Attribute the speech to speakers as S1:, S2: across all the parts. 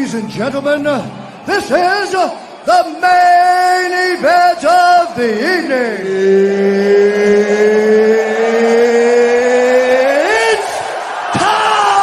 S1: Ladies and gentlemen, this is the main event of the evening. It's time!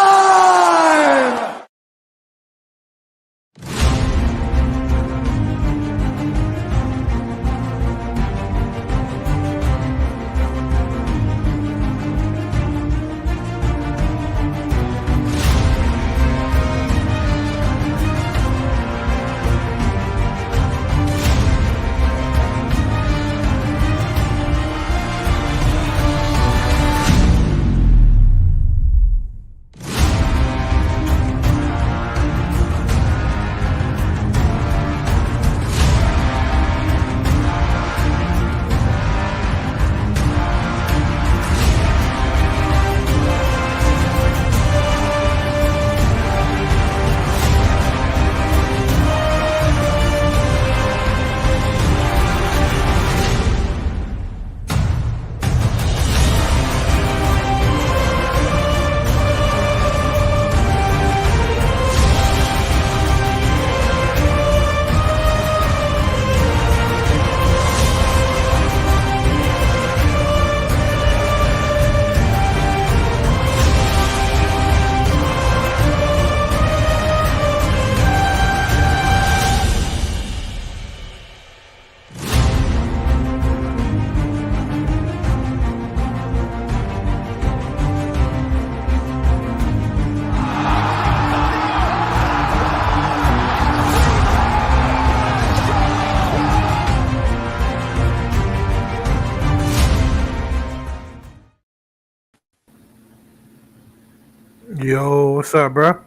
S2: Yo, what's up, bro?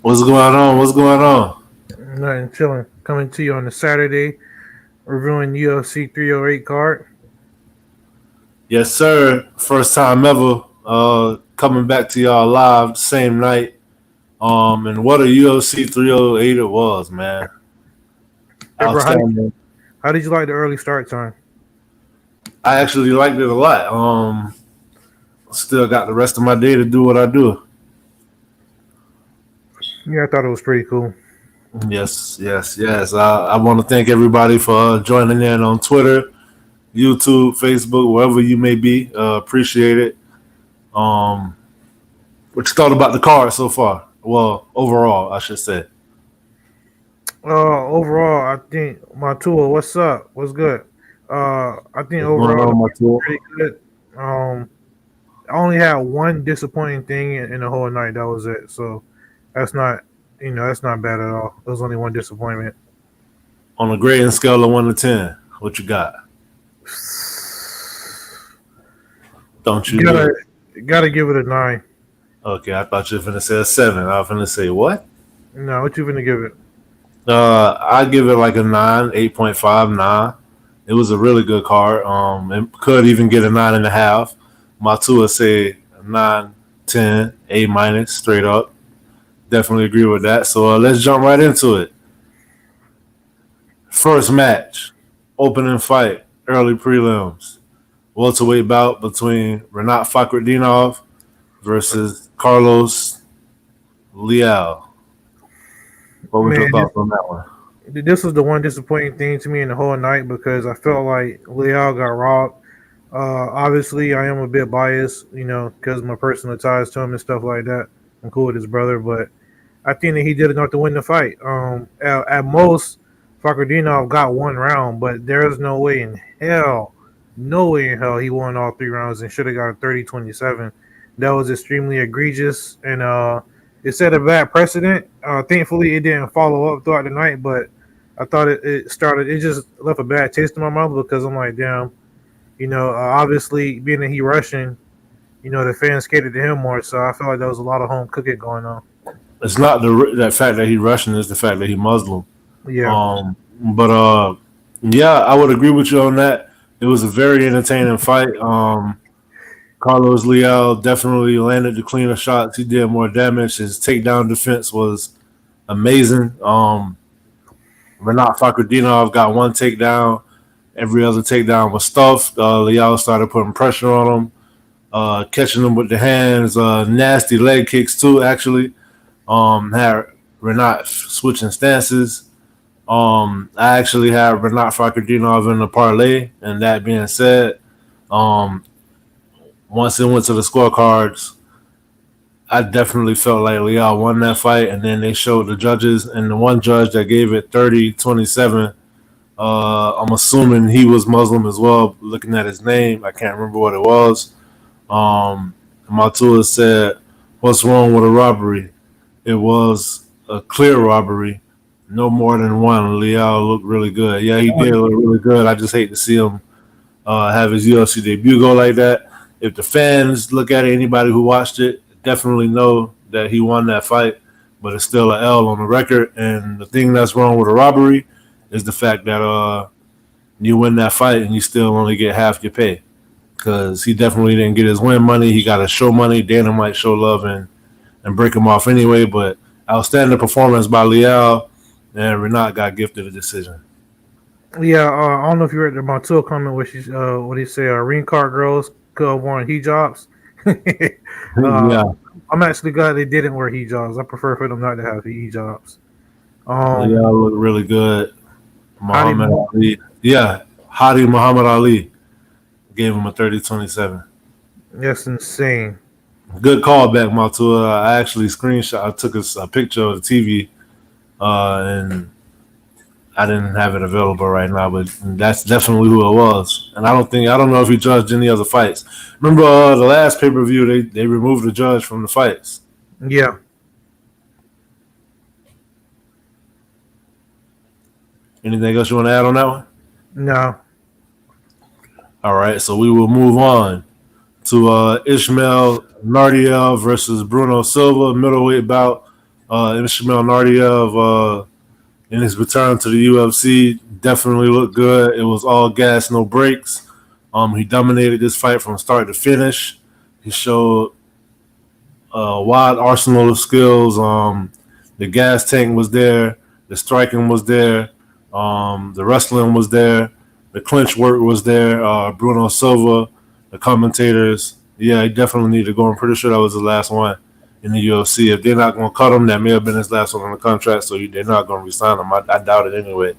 S3: What's going on? What's going on?
S2: Nothing, chilling. Coming to you on a Saturday, reviewing UFC 308 card.
S3: Yes, sir. First time ever coming back to y'all live same night. And what a UFC 308 it was, man.
S2: Hey, bro, how did you like the early start time?
S3: I actually liked it a lot. Still got the rest of my day to do what I do.
S2: Yeah, I thought it was pretty cool.
S3: Yes. I want to thank everybody for joining in on Twitter, YouTube, Facebook, wherever you may be. Appreciate it. What you thought about the card so far? Well, overall, I should say.
S2: Overall, I think Matua, what's up? What's good? I think overall pretty good. I only had one disappointing thing in the whole night. That was it. So that's not bad at all. There was only one disappointment.
S3: On a grading scale of 1 to 10, what you got? Don't you?
S2: Gotta give it a 9.
S3: Okay, I thought you were finna say a 7. I was finna say what?
S2: No, what you finna give it?
S3: I give it like a 9, 8.5, 9. It was a really good card. It could even get a 9.5. Matua say 9, 10, A-, straight up. Definitely agree with that. So let's jump right into it. First match, opening fight, early prelims. Welterweight bout between Fakhretdinov versus Carlos Leal. What was your thoughts on that one?
S2: This was the one disappointing thing to me in the whole night because I felt like Leal got robbed. Obviously, I am a bit biased, because of my personal ties to him and stuff like that. I'm cool with his brother, but I think that he did enough to win the fight. At most, Fakhretdinov got one round, but there's no way in hell he won all 3 rounds and should have got a 30-27. That was extremely egregious, and it set a bad precedent. Thankfully, it didn't follow up throughout the night, but I thought it just left a bad taste in my mouth because I'm like, damn, obviously being that he Russian, the fans catered to him more, so I felt like there was a lot of home cooking going on.
S3: It's not that fact that he's Russian, it's the fact that he's Muslim.
S2: Yeah.
S3: Yeah, I would agree with you on that. It was a very entertaining fight. Carlos Leal definitely landed the cleaner shots. He did more damage. His takedown defense was amazing. Fakhretdinov got one takedown. Every other takedown was stuffed. Leal started putting pressure on him, catching him with the hands. Nasty leg kicks too, actually. Had Renat switching stances. I actually have Renat Fakhretdinov in the parlay, and that being said, once it went to the scorecards, I definitely felt like Leal won that fight, and then they showed the judges, and the one judge that gave it 30-27, I'm assuming he was Muslim as well, looking at his name. I can't remember what it was. Matua said, "What's wrong with a robbery? It was a clear robbery. No more than one." Leal looked really good. Yeah, he did look really good. I just hate to see him have his UFC debut go like that. If the fans look at it, anybody who watched it, definitely know that he won that fight, but it's still an L on the record. And the thing that's wrong with a robbery is the fact that you win that fight and you still only get half your pay, because he definitely didn't get his win money. He got his show money. Dana might show love and break him off anyway, but outstanding performance by Leal, and Renat got gifted a decision.
S2: Yeah, I don't know if you read the Montoya comment where she, what he say, ring card girls could have worn hijabs.
S3: Yeah.
S2: I'm actually glad they didn't wear hijabs. I prefer for them not to have hijabs.
S3: Leal looked really good. Muhammad Ali. Yeah, Hadi Muhammad Ali gave him a 30-27.
S2: That's insane.
S3: Good callback, Matua. I actually I took a picture of the TV, and I didn't have it available right now, but that's definitely who it was. And I don't know if he judged any other fights. Remember the last pay-per-view, they removed the judge from the fights.
S2: Yeah.
S3: Anything else you want to add on that one?
S2: No.
S3: All right, so we will move on to Ismail Naurdiev versus Bruno Silva, middleweight bout. Ismail Naurdiev, in his return to the UFC, definitely looked good. It was all gas, no brakes. He dominated this fight from start to finish. He showed a wide arsenal of skills. The gas tank was there. The striking was there. The wrestling was there. The clinch work was there. Bruno Silva, the commentators, yeah, he definitely needed to go. I'm pretty sure that was the last one in the UFC. If they're not going to cut him, that may have been his last one on the contract, so they're not going to resign him. I doubt it anyway.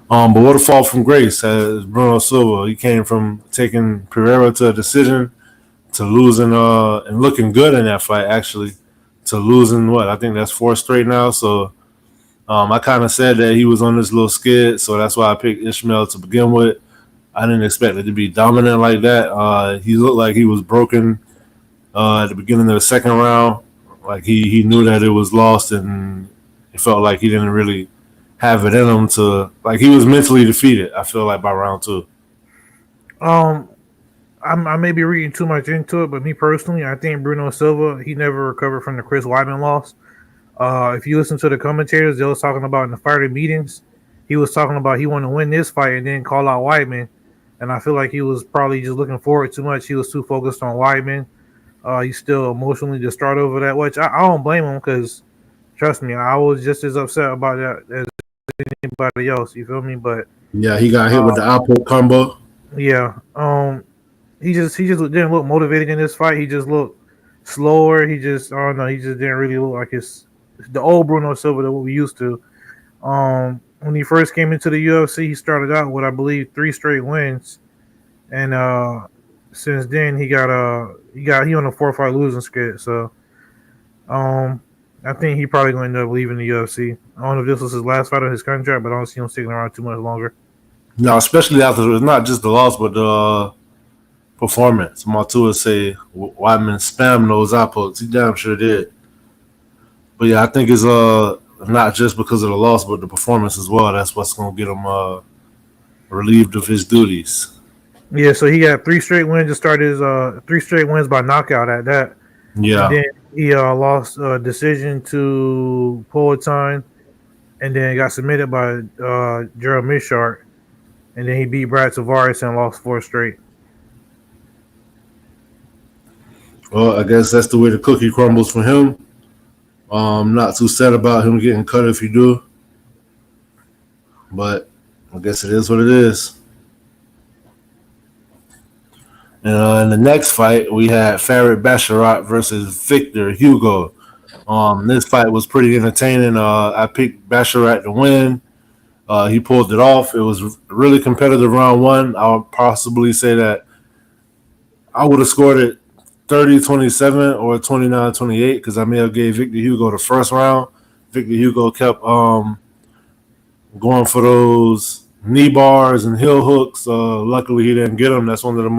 S3: But what a fall from grace as Bruno Silva. He came from taking Ferreira to a decision to losing and looking good in that fight, actually, to losing I think that's 4 straight now. So I kind of said that he was on this little skid, so that's why I picked Ismail to begin with. I didn't expect it to be dominant like that. He looked like he was broken at the beginning of the second round. Like he knew that it was lost, and it felt like he didn't really have it in him to, like, he was mentally defeated, I feel like, by round 2.
S2: I may be reading too much into it, but me personally, I think Bruno Silva, he never recovered from the Chris Weidman loss. If you listen to the commentators, they was talking about in the fighter meetings, he was talking about he wanted to win this fight and then call out Weidman. And I feel like he was probably just looking forward too much. He was too focused on Weidman. He's still emotionally distraught over that, which I don't blame him, because trust me, I was just as upset about that as anybody else. You feel me? But
S3: yeah, he got hit with the output combo.
S2: Yeah. He just didn't look motivated in this fight. He just looked slower. He just didn't really look like the old Bruno Silva that we used to. When he first came into the UFC, he started out with, I believe, 3 straight wins, and since then he on a 4-fight losing skid. So I think he probably going to end up leaving the UFC. I don't know if this was his last fight of his contract, but I don't see him sticking around too much longer.
S3: No, especially after it's not just the loss, but the performance. Matua say Weidman spammed those outputs. He damn sure did. But yeah, I think it's not just because of the loss, but the performance as well. That's what's going to get him relieved of his duties.
S2: Yeah, so he got 3 straight wins to start his 3 straight wins by knockout at that.
S3: Yeah.
S2: And then he lost a decision to Poetine, and then got submitted by Gerald Mishart, and then he beat Brad Tavares and lost 4 straight.
S3: Well, I guess that's the way the cookie crumbles for him. Not too sad about him getting cut if you do, but I guess it is what it is. And in the next fight, we had Farid Basharat versus Victor Hugo. This fight was pretty entertaining. I picked Basharat to win. He pulled it off. It was really competitive round one. I'll possibly say that I would have scored it 30-27 or 29-28 because I may have gave Victor Hugo the first round. Victor Hugo kept going for those knee bars and heel hooks. Luckily, he didn't get them. That's one of the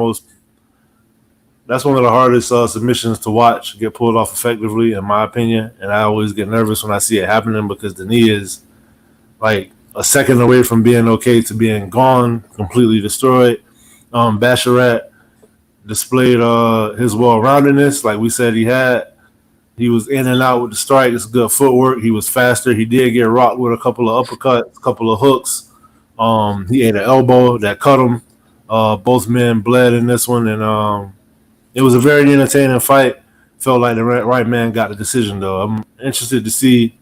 S3: hardest submissions to watch get pulled off effectively, in my opinion. And I always get nervous when I see it happening because the knee is like a second away from being okay to being gone, completely destroyed. Basharat displayed his well-roundedness, like we said he had. He was in and out with the strikes, good footwork. He was faster. He did get rocked with a couple of uppercuts, a couple of hooks. He ate an elbow that cut him. Both men bled in this one, and it was a very entertaining fight. Felt like the right man got the decision, though. I'm interested to see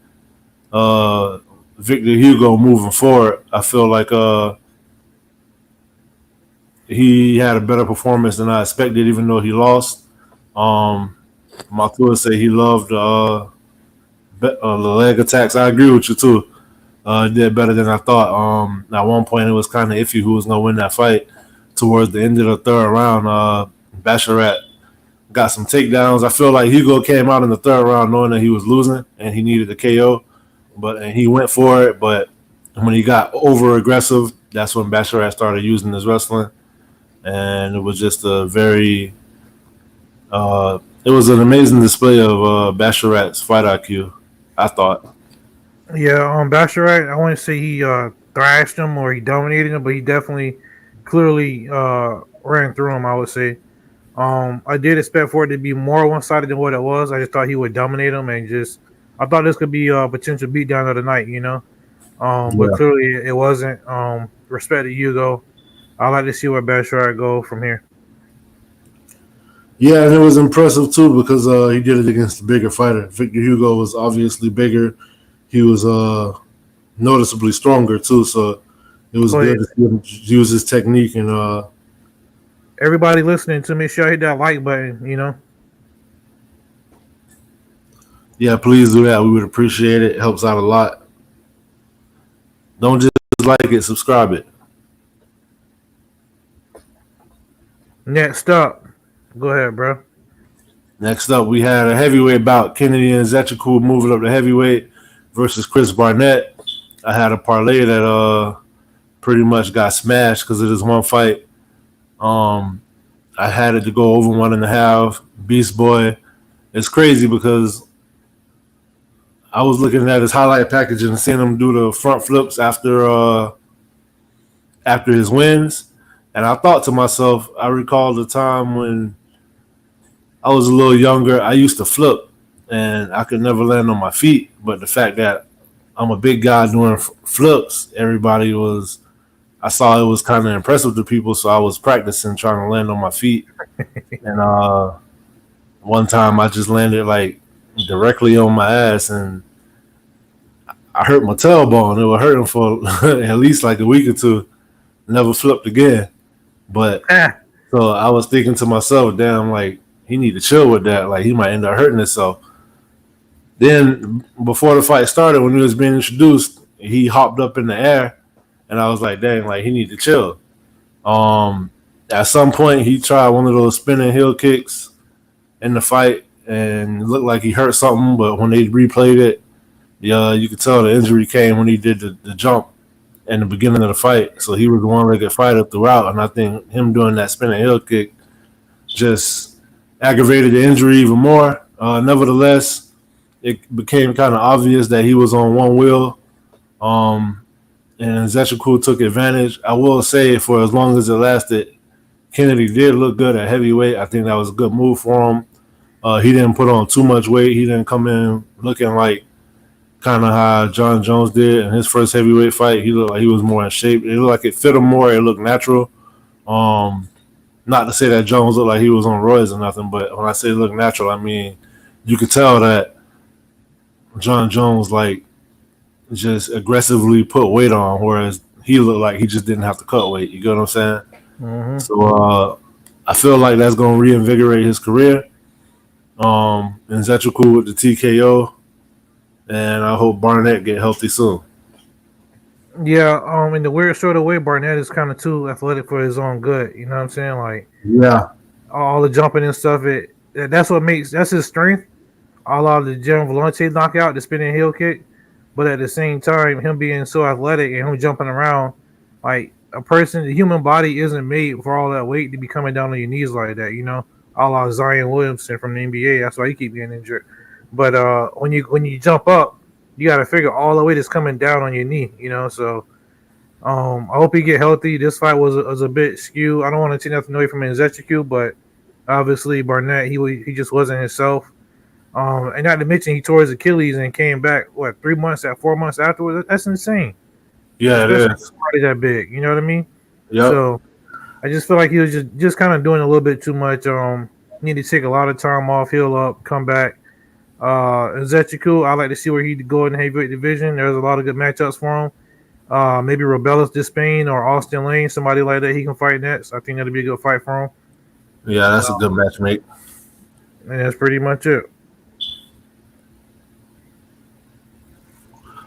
S3: Victor Hugo moving forward. I feel like he had a better performance than I expected, even though he lost. Matua said he loved the leg attacks. I agree with you, too. Did better than I thought. At one point, it was kind of iffy who was going to win that fight. Towards the end of the third round, Basharat got some takedowns. I feel like Hugo came out in the third round knowing that he was losing and he needed a KO, and he went for it. But when he got over aggressive, that's when Basharat started using his wrestling, and it was just a very, it was an amazing display of Basharat's fight IQ, I thought.
S2: Yeah, Basharat, I wouldn't say he thrashed him or he dominated him, but he definitely clearly ran through him, I would say. I did expect for it to be more one-sided than what it was. I just thought he would dominate him and I thought this could be a potential beatdown of the night, you know. But clearly it wasn't. Respect to Hugo. I'd like to see where Basharat go from here.
S3: Yeah, and it was impressive too because he did it against the bigger fighter. Victor Hugo was obviously bigger. He was noticeably stronger too, so it was good to see him use his technique. And
S2: everybody listening to me, sure hit that like button, you know.
S3: Yeah, please do that. We would appreciate it. It helps out a lot. Don't just like it, subscribe it.
S2: Next up, go ahead, bro.
S3: Next up, we had a heavyweight bout. Kennedy and Nzechukwu moving up to heavyweight versus Chris Barnett. I had a parlay that pretty much got smashed because of this one fight. I had it to go over 1.5. Beast Boy. It's crazy because I was looking at his highlight package and seeing him do the front flips after his wins. And I thought to myself, I recall the time when I was a little younger, I used to flip and I could never land on my feet. But the fact that I'm a big guy doing flips, I saw it was kind of impressive to people. So I was practicing trying to land on my feet. And one time I just landed like directly on my ass and I hurt my tailbone. It was hurting for at least like a week or two. Never flipped again. But so I was thinking to myself, damn, like he need to chill with that. Like he might end up hurting himself. Then before the fight started, when he was being introduced, he hopped up in the air, and I was like, dang, like he need to chill. At some point, he tried one of those spinning heel kicks in the fight, and it looked like he hurt something. But when they replayed it, yeah, you could tell the injury came when he did the jump in the beginning of the fight. So he was the one-legged fighter throughout, and I think him doing that spinning heel kick just aggravated the injury even more. Nevertheless, it became kind of obvious that he was on one wheel, and Nzechukwu took advantage. I will say, for as long as it lasted, Kennedy did look good at heavyweight. I think that was a good move for him. He didn't put on too much weight. He didn't come in looking like kind of how John Jones did in his first heavyweight fight. He looked like he was more in shape. It looked like it fit him more. It looked natural. Not to say that Jones looked like he was on roids or nothing, but when I say it looked natural, I mean you could tell that John Jones like just aggressively put weight on, whereas he looked like he just didn't have to cut weight. You get what I'm saying?
S2: Mm-hmm.
S3: So I feel like that's going to reinvigorate his career. And Nzechukwu with the TKO. and I hope Barnett get healthy soon.
S2: Yeah, in the weird sort of way, Barnett is kind of too athletic for his own good. You know what I'm saying? Like
S3: Yeah,
S2: all the jumping and stuff. That's his strength. A lot of the General Volante knockout, the spinning heel kick. But at the same time, him being so athletic and him jumping around, like the human body isn't made for all that weight to be coming down on your knees like that. You know, a la Zion Williamson from the NBA. That's why he keep getting injured. But when you jump up, you got to figure all the weight is coming down on your knee. You know, so I hope he get healthy. This fight was a bit skewed. I don't want to take nothing away from Nzechukwu, but obviously Barnett he just wasn't himself. And not to mention he tore his Achilles and came back 4 months afterwards. That's insane.
S3: yeah, it
S2: Especially
S3: is.
S2: somebody that big. You know what I mean?
S3: Yep.
S2: So I just feel like he was just kind of doing a little bit too much. Need to take a lot of time off, heal up, come back. Nzechukwu, I like to see where he'd go in the heavyweight division. There's a lot of good matchups for him. Maybe Robelis Despain or Austin Lane, somebody like that he can fight next. I think that'll be a good fight for him.
S3: Yeah, that's a good match, mate.
S2: And that's pretty much it.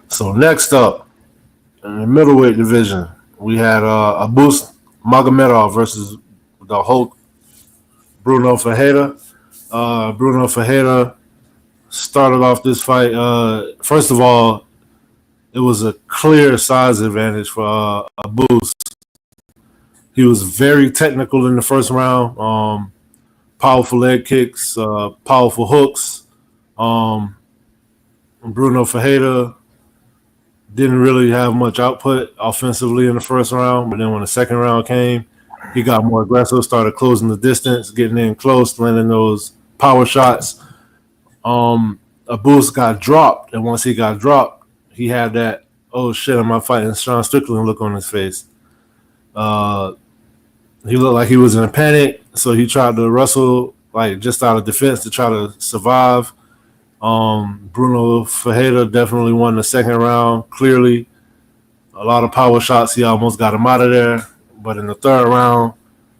S3: So next up, in the middleweight division, we had a boost Magomedov versus the Hulk Bruno Ferreira. Bruno Ferreira started off this fight. First of all, it was a clear size advantage for a boost. He was very technical in the first round. Powerful leg kicks, powerful hooks. Bruno Ferreira didn't really have much output offensively in the first round, but then when the second round came, he got more aggressive, started closing the distance, getting in close, landing those power shots. A boost got dropped, and once he got dropped, he had that, oh shit, am I fighting Sean Strickland look on his face. He looked like he was in a panic, so he tried to wrestle like just out of defense to try to survive. Bruno Ferreira definitely won the second round, clearly. A lot of power shots, he almost got him out of there. But in the third round,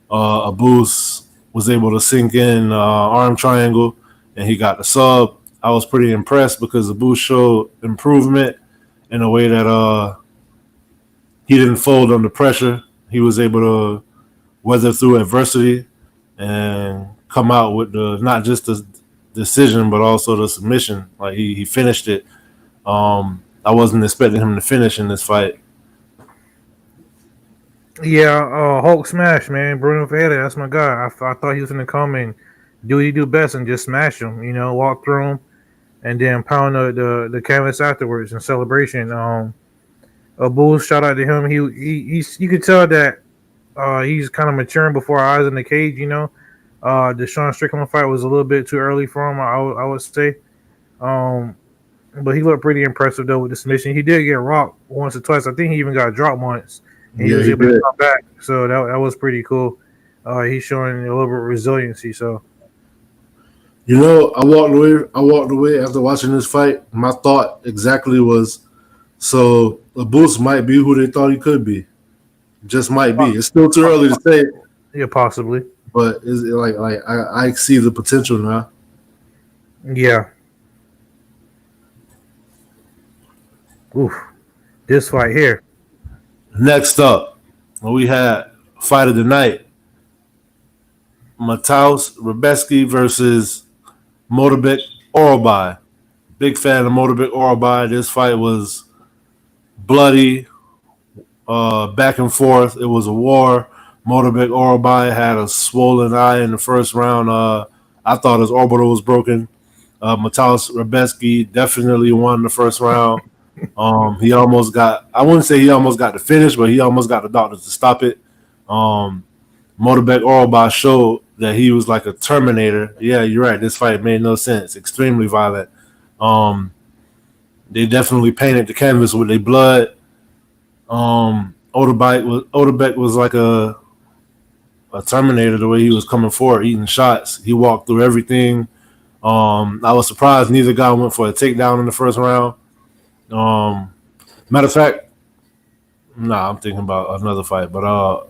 S3: Abus was able to sink in arm triangle, and he got the sub. I was pretty impressed because Abus showed improvement in a way that he didn't fold under pressure. He was able to weather through adversity and come out with not just the decision, but also the submission. Like he finished it. I wasn't expecting him to finish in this fight.
S2: Yeah, Hulk smash, man. Bruno Ferreira, that's my guy. I thought he was going to come and do what he do best and just smash him, you know, walk through him and then pound the canvas afterwards in celebration. A bull shout out to him. He's you could tell that he's kind of maturing before our eyes in the cage, you know. The Sean Strickland fight was a little bit too early for him, I would say. But he looked pretty impressive though with the submission. He did get rocked once or twice. I think he even got dropped once. And he was able to come back. So that was pretty cool. He's showing a little bit of resiliency. So
S3: you know, I walked away after watching this fight. My thought exactly was, so Abus might be who they thought he could be. Just might be. It's still too early to say.
S2: Yeah, possibly.
S3: But it's like I see the potential now.
S2: Yeah. Oof. This fight here.
S3: Next up, we had fight of the night. Mateusz Rebecky versus Motorbek Orolbai. Big fan of Motorbek Orolbai. This fight was bloody, back and forth. It was a war. Motorbek Orolbai had a swollen eye in the first round. I thought his orbital was broken. Mateusz Rebecky definitely won the first round. He almost got, I wouldn't say he almost got the finish, but he almost got the doctors to stop it. Motorbek Orolbai showed that he was like a Terminator. Yeah, you're right. This fight made no sense. Extremely violent. They definitely painted the canvas with their blood. Motorbek was like a Terminator the way he was coming forward, eating shots. He walked through everything. I was surprised neither guy went for a takedown in the first round. Matter of fact, I'm thinking about another fight, but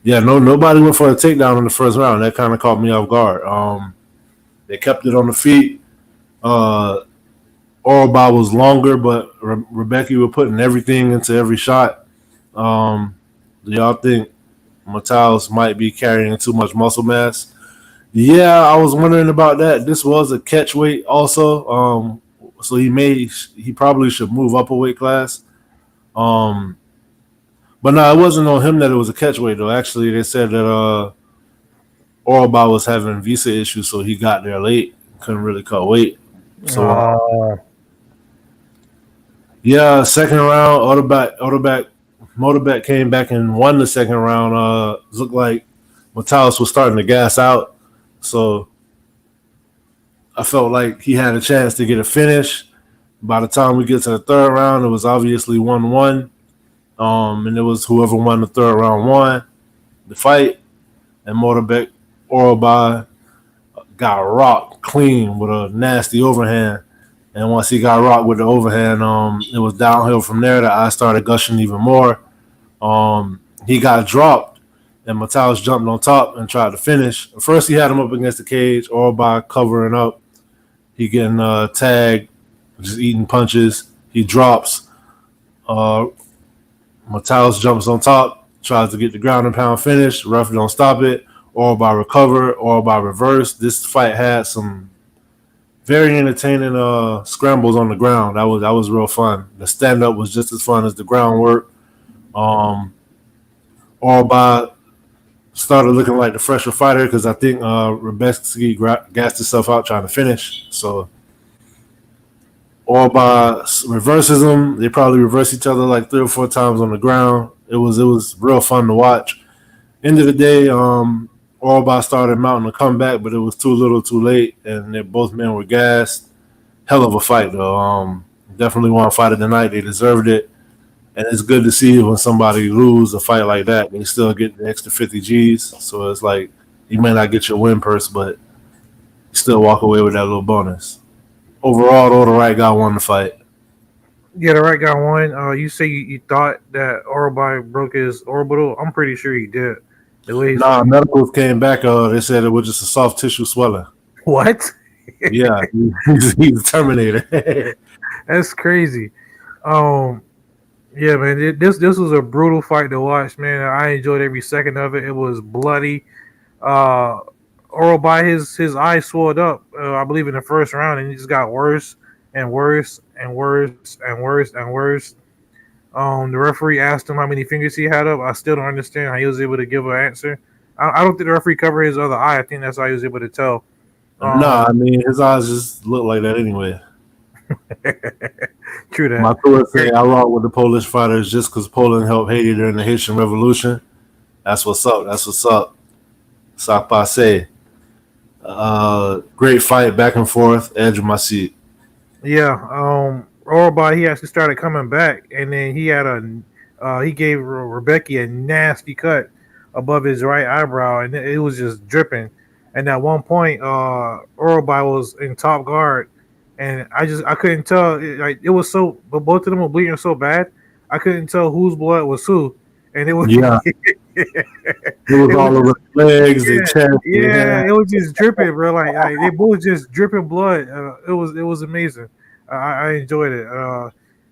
S3: nobody went for a takedown in the first round. That kind of caught me off guard. They kept it on the feet. Orolbai was longer, but Rebecky were putting everything into every shot. Do y'all think Matthias might be carrying too much muscle mass? Yeah, I was wondering about that. This was a catch weight also, so he probably should move up a weight class. But no, it wasn't on him that it was a catch weight though. Actually, they said that Orolbai was having visa issues, so he got there late, couldn't really cut weight. So yeah, second round, Motorbek came back and won the second round. Looked like Matthias was starting to gas out, so I felt like he had a chance to get a finish. By the time we get to the third round, it was obviously 1-1. And it was whoever won the third round won the fight. And Motorbek Orolbai got rocked clean with a nasty overhand. And once he got rocked with the overhand, it was downhill from there. The eye started gushing even more. He got dropped, and Matthias jumped on top and tried to finish. First, he had him up against the cage, Orolbai covering up. He getting tagged, just eating punches. He drops. Matthias jumps on top, tries to get the ground and pound finish. Ref don't stop it. Orolbai recover, Orolbai reverse. This fight had some very entertaining scrambles on the ground. That was real fun. The stand up was just as fun as the groundwork. Orolbai started looking like the fresher fighter because I think Rebecky gassed himself out trying to finish. So Orolbai reverses him. They probably reverse each other like 3 or 4 times on the ground. It was real fun to watch. End of the day, Orolbai started mounting a comeback, but it was too little, too late, and both men were gassed. Hell of a fight, though. Definitely won fight of the night. They deserved it, and it's good to see when somebody lose a fight like that. They still get the extra 50 G's, so it's like you may not get your win purse, but you still walk away with that little bonus. Overall, though, the right guy won the fight.
S2: Yeah, the right guy won. You say you thought that Orolbai broke his orbital. I'm pretty sure he did.
S3: Medicals came back. They said it was just a soft tissue swelling.
S2: What?
S3: Yeah, he's a Terminator.
S2: That's crazy. Yeah, man. This was a brutal fight to watch, man. I enjoyed every second of it. It was bloody. Orolbai, his eyes swelled up. I believe in the first round, and it just got worse and worse and worse and worse and worse. The referee asked him how many fingers he had up. I still don't understand how he was able to give an answer. I don't think the referee covered his other eye. I think that's how he was able to tell.
S3: I mean, his eyes just look like that anyway.
S2: True that.
S3: My tour say I rock with the Polish fighters just because Poland helped Haiti during the Haitian Revolution. That's what's up. That's what's up. Sac passe. Great fight, back and forth, edge of my seat.
S2: Yeah. Orolbai, he actually started coming back, and then he had he gave Rebecky a nasty cut above his right eyebrow, and it was just dripping. And at one point, Orolbai was in top guard, and I couldn't tell. It was so, but both of them were bleeding so bad, I couldn't tell whose blood was who, and it was
S3: it was all over the legs, the chest.
S2: Yeah, it was just dripping, bro. Like they both just dripping blood. It was amazing. I enjoyed it.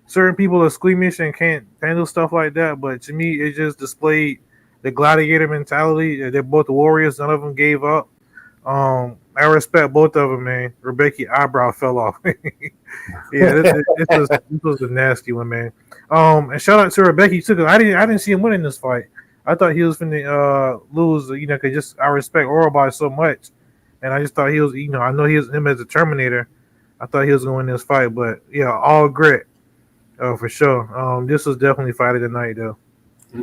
S2: Certain people are squeamish and can't handle stuff like that, but to me, it just displayed the gladiator mentality. They're both warriors. None of them gave up. I respect both of them, man. Rebecky eyebrow fell off. Yeah, this was a nasty one, man. And shout out to Rebecky too, because I didn't see him winning this fight. I thought he was finna lose, because just I respect Orolbai so much, and I just thought he was, I know him as a Terminator. I thought he was going to win this fight, but yeah, all grit, for sure. This was definitely fight of the night, though.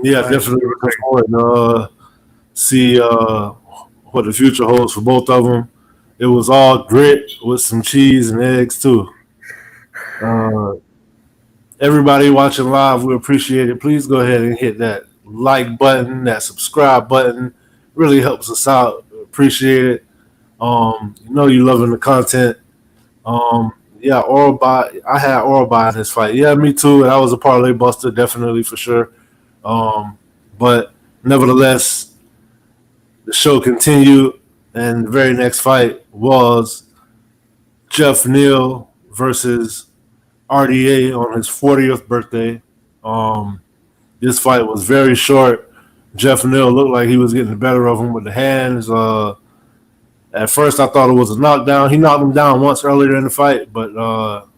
S3: Yeah, definitely looking forward to see what the future holds for both of them. It was all grit with some cheese and eggs too. Everybody watching live, we appreciate it. Please go ahead and hit that like button, that subscribe button. Really helps us out. Appreciate it. You loving the content. Yeah, Orolbai. I had Orolbai in this fight. Yeah, me too. That was a parlay buster, definitely for sure. But nevertheless, the show continued, and the very next fight was Jeff Neal versus RDA on his 40th birthday. This fight was very short. Jeff Neal looked like he was getting the better of him with the hands. At first, I thought it was a knockdown. He knocked him down once earlier in the fight, but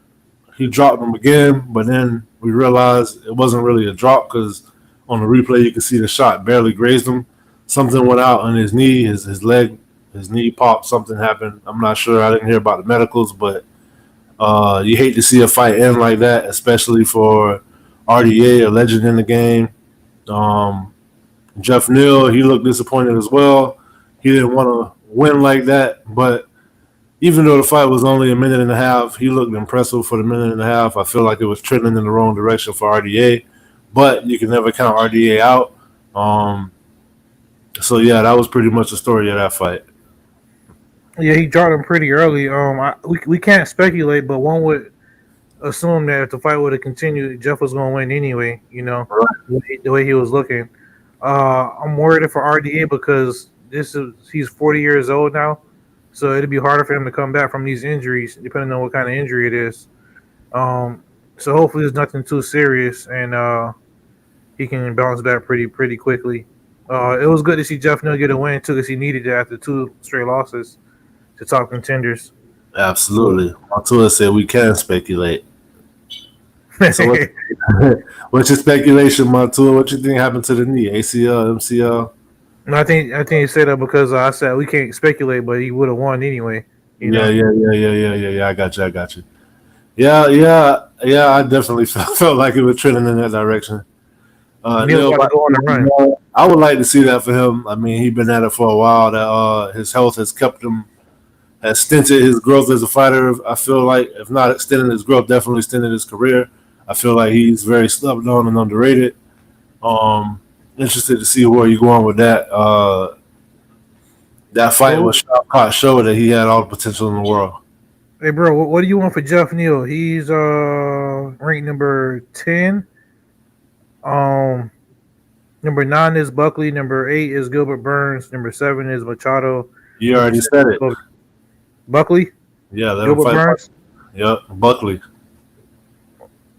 S3: he dropped him again. But then we realized it wasn't really a drop because on the replay you could see the shot barely grazed him. Something went out on his knee, his leg, his knee popped. Something happened. I'm not sure. I didn't hear about the medicals, but you hate to see a fight end like that, especially for RDA, a legend in the game. Jeff Neal, he looked disappointed as well. He didn't want to win like that, but even though the fight was only a minute and a half, he looked impressive for the minute and a half. I feel like it was trending in the wrong direction for RDA, but you can never count RDA out. So yeah, that was pretty much the story of that fight.
S2: Yeah, he dropped him pretty early. We can't speculate, but one would assume that if the fight would have continued, Jeff was going to win anyway. You know, right. The way he was looking. I'm worried for RDA because he's 40 years old now, so it'd be harder for him to come back from these injuries, depending on what kind of injury it is. So hopefully it's nothing too serious, and he can bounce back pretty quickly. It was good to see Jeff Neal get a win too, because he needed it after 2 straight losses to top contenders.
S3: Absolutely. Matua said we can speculate. So what's your speculation, Matua? What you think happened to the knee? ACL, MCL?
S2: No, I think he said that because I said we can't speculate, but he would have won anyway.
S3: Yeah. I got you. Yeah. I definitely felt like it was trending in that direction.
S2: Neal got to go on the run.
S3: I would like to see that for him. I mean, he's been at it for a while. That his health has kept him, has stinted his growth as a fighter. I feel like, if not extended his growth, definitely extended his career. I feel like he's very slept on and underrated. Interested to see where you're going with that. That fight with Shara showed that he had all the potential in the world.
S2: Hey, bro, what do you want for Jeff Neal? He's ranked number 10. Number 9 is Buckley. Number 8 is Gilbert Burns. Number 7 is Machado.
S3: You already said it.
S2: Buckley?
S3: Yeah,
S2: Gilbert Burns?
S3: Yep, Buckley.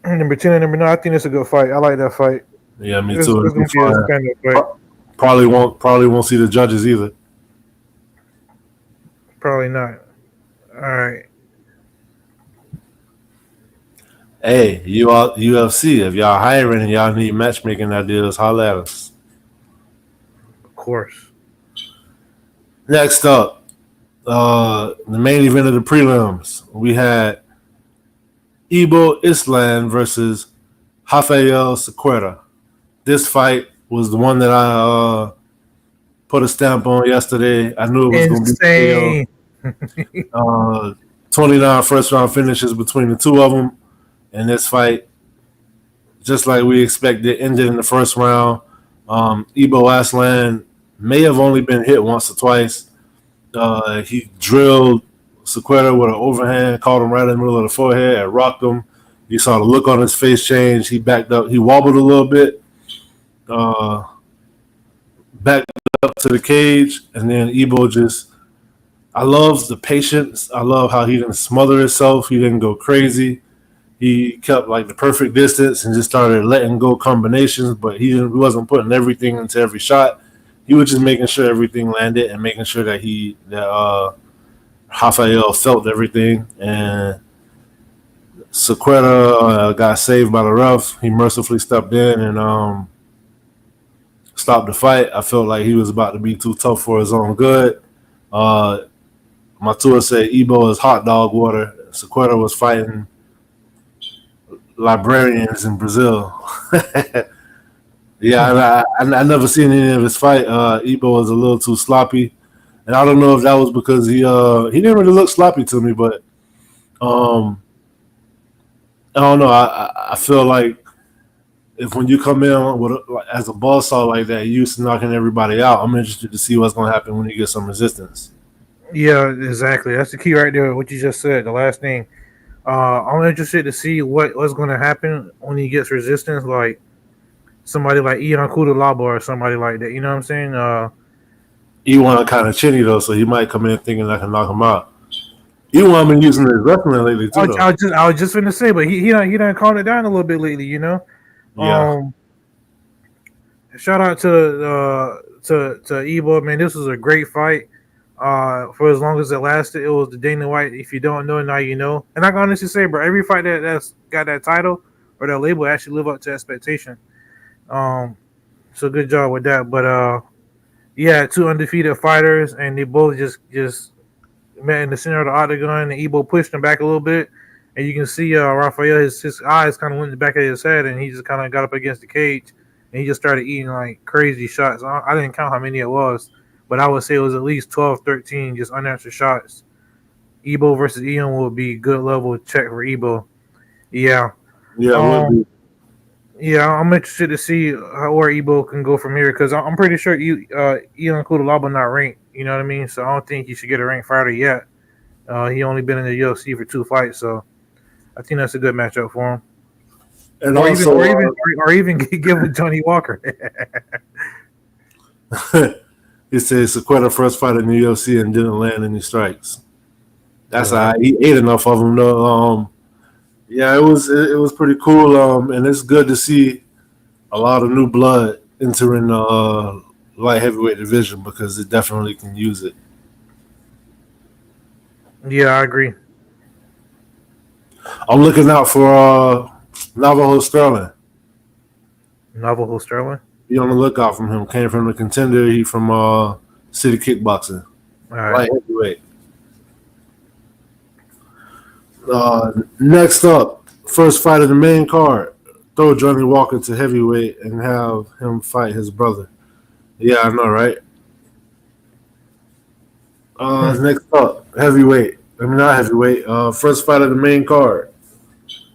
S2: Number 10 and number 9. I think it's a good fight. I like that fight.
S3: Yeah, me too. Probably won't see the judges either.
S2: Probably not. All right.
S3: Hey, you all UFC, if y'all hiring and y'all need matchmaking ideas, holla at us.
S2: Of course.
S3: Next up, the main event of the prelims. We had Aslan versus Rafael Squea. This fight was the one that I put a stamp on yesterday. I knew it was going to be 29 first-round finishes between the two of them. And this fight, just like we expected, ended in the first round. Aslan may have only been hit once or twice. He drilled Squea with an overhand, caught him right in the middle of the forehead, and rocked him. You saw the look on his face change. He backed up. He wobbled a little bit, backed up to the cage, and then I love the patience. I love how he didn't smother himself. He didn't go crazy. He kept like the perfect distance and just started letting go combinations, but he wasn't putting everything into every shot. He was just making sure everything landed and making sure that Rafael felt everything. And Squea got saved by the ref. He mercifully stepped in and stopped the fight. I felt like he was about to be too tough for his own good. Matua said Ebo is hot dog water. Squea was fighting librarians in Brazil. Yeah, I never seen any of his fight. Ebo was a little too sloppy, and I don't know if that was because he didn't really look sloppy to me, but I don't know. I feel like if when you come in with as a buzzsaw like that, you used to knocking everybody out. I'm interested to see what's going to happen when you get some resistance.
S2: Yeah, exactly. That's the key right there. What you just said, the last thing. I'm interested to see what's going to happen when he gets resistance, like somebody like Ian Kudalaba or somebody like that. You know what I'm saying?
S3: He want kind of chinny though, so he might come in thinking I can knock him out. Even when I've been using his wrestling lately too, though.
S2: I was just gonna say, but he done calmed it down a little bit lately, you know.
S3: Yeah.
S2: Shout out to Ebo, man. This was a great fight. For as long as it lasted, it was the Dana White. If you don't know, now you know. And I can honestly say, bro, every fight that's got that title or that label actually live up to expectation. So good job with that. But yeah, two undefeated fighters, and they both just met in the center of the octagon. And Ebo pushed him back a little bit, and you can see Rafael, his eyes kind of went in the back of his head, and he just kind of got up against the cage, and he just started eating like crazy shots. I didn't count how many it was, but I would say it was at least 12, 13 just unanswered shots. Ebo versus Ian will be good level check for Ebo. Yeah.
S3: Yeah, it would be.
S2: Yeah, I'm interested to see where Ebo can go from here because I'm pretty sure Ian Kudalaba not ranked. You know what I mean? So I don't think he should get a ranked fighter yet. He only been in the UFC for 2 fights, so I think that's a good matchup for him.
S3: And
S2: Or
S3: also,
S2: even give with Johnny Walker.
S3: he said Squea first fight in the UFC and didn't land any strikes. That's how he ate enough of them, though. Yeah, it was pretty cool. And it's good to see a lot of new blood entering the light heavyweight division because it definitely can use it.
S2: Yeah, I agree.
S3: I'm looking out for Navajo Sterling.
S2: Navajo Sterling.
S3: Be on the lookout from him. Came from the Contender. He from City Kickboxing.
S2: All right.
S3: Light heavyweight. Next up, first fight of the main card. Throw Johnny Walker to heavyweight and have him fight his brother. Yeah, I know, right? Next up, heavyweight. I mean, not heavyweight. First fight of the main card.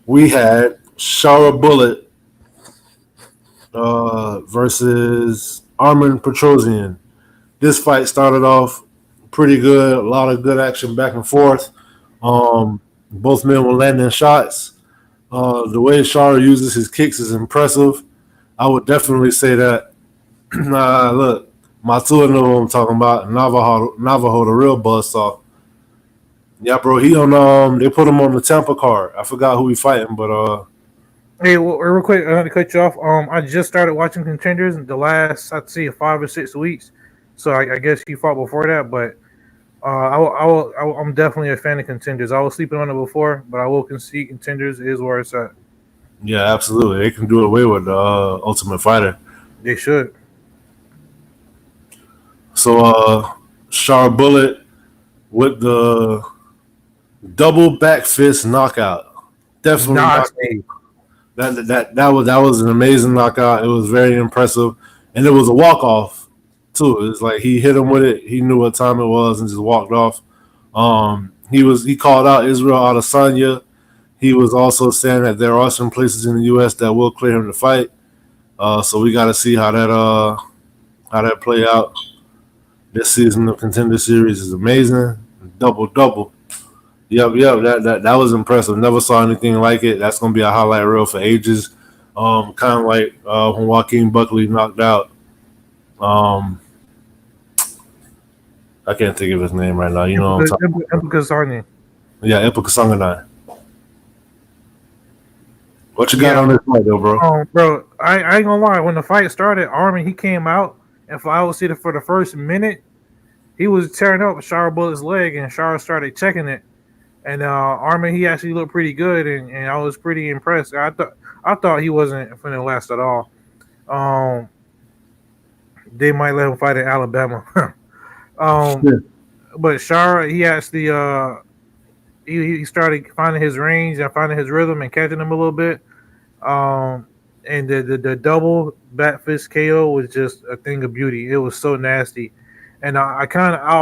S3: We had Shara Bullet versus Armin Petrosyan. This fight started off pretty good. A lot of good action back and forth. Both men were landing shots. The way Shara uses his kicks is impressive. I would definitely say that. Look, Matua know what I'm talking about. Navajo, the real buzzsaw. Yeah, bro. He on. They put him on the Tampa card. I forgot who he fighting, but
S2: Hey, well, real quick, I had to cut you off. I just started watching Contenders in the last, I'd say, 5 or 6 weeks. So I guess he fought before that, but I'm definitely a fan of Contenders. I was sleeping on it before, but I will concede Contenders is where it's at.
S3: yeah, absolutely. They can do away with Ultimate Fighter.
S2: They should.
S3: So Shara Bullet with the double back fist knockout. Definitely
S2: Nasty.
S3: that was an amazing knockout. It was very impressive. And it was a walk-off too. It's like he hit him with it, he knew what time it was and just walked off. He called out Israel Adesanya. He was also saying that there are some places in the US that will clear him to fight. So we gotta see how that play out. This season of Contender Series is amazing. Double. Yep. That was impressive. Never saw anything like it. That's gonna be a highlight reel for ages. Kind of like when Joaquin Buckley knocked out. I can't think of his name right now. You know what I'm talking about. Yeah, Epic Sanganai. What you got on this fight, though, bro?
S2: Bro, I ain't gonna lie. When the fight started, Armin, he came out, and I would see that for the first minute, he was tearing up Shara Bullet's leg, and Shara started checking it. And Armin, he actually looked pretty good, and I was pretty impressed. I thought he wasn't going to last at all. They might let him fight in Alabama. But Shara, he actually he started finding his range and finding his rhythm and catching him a little bit. And the double back fist KO was just a thing of beauty. It was so nasty. And I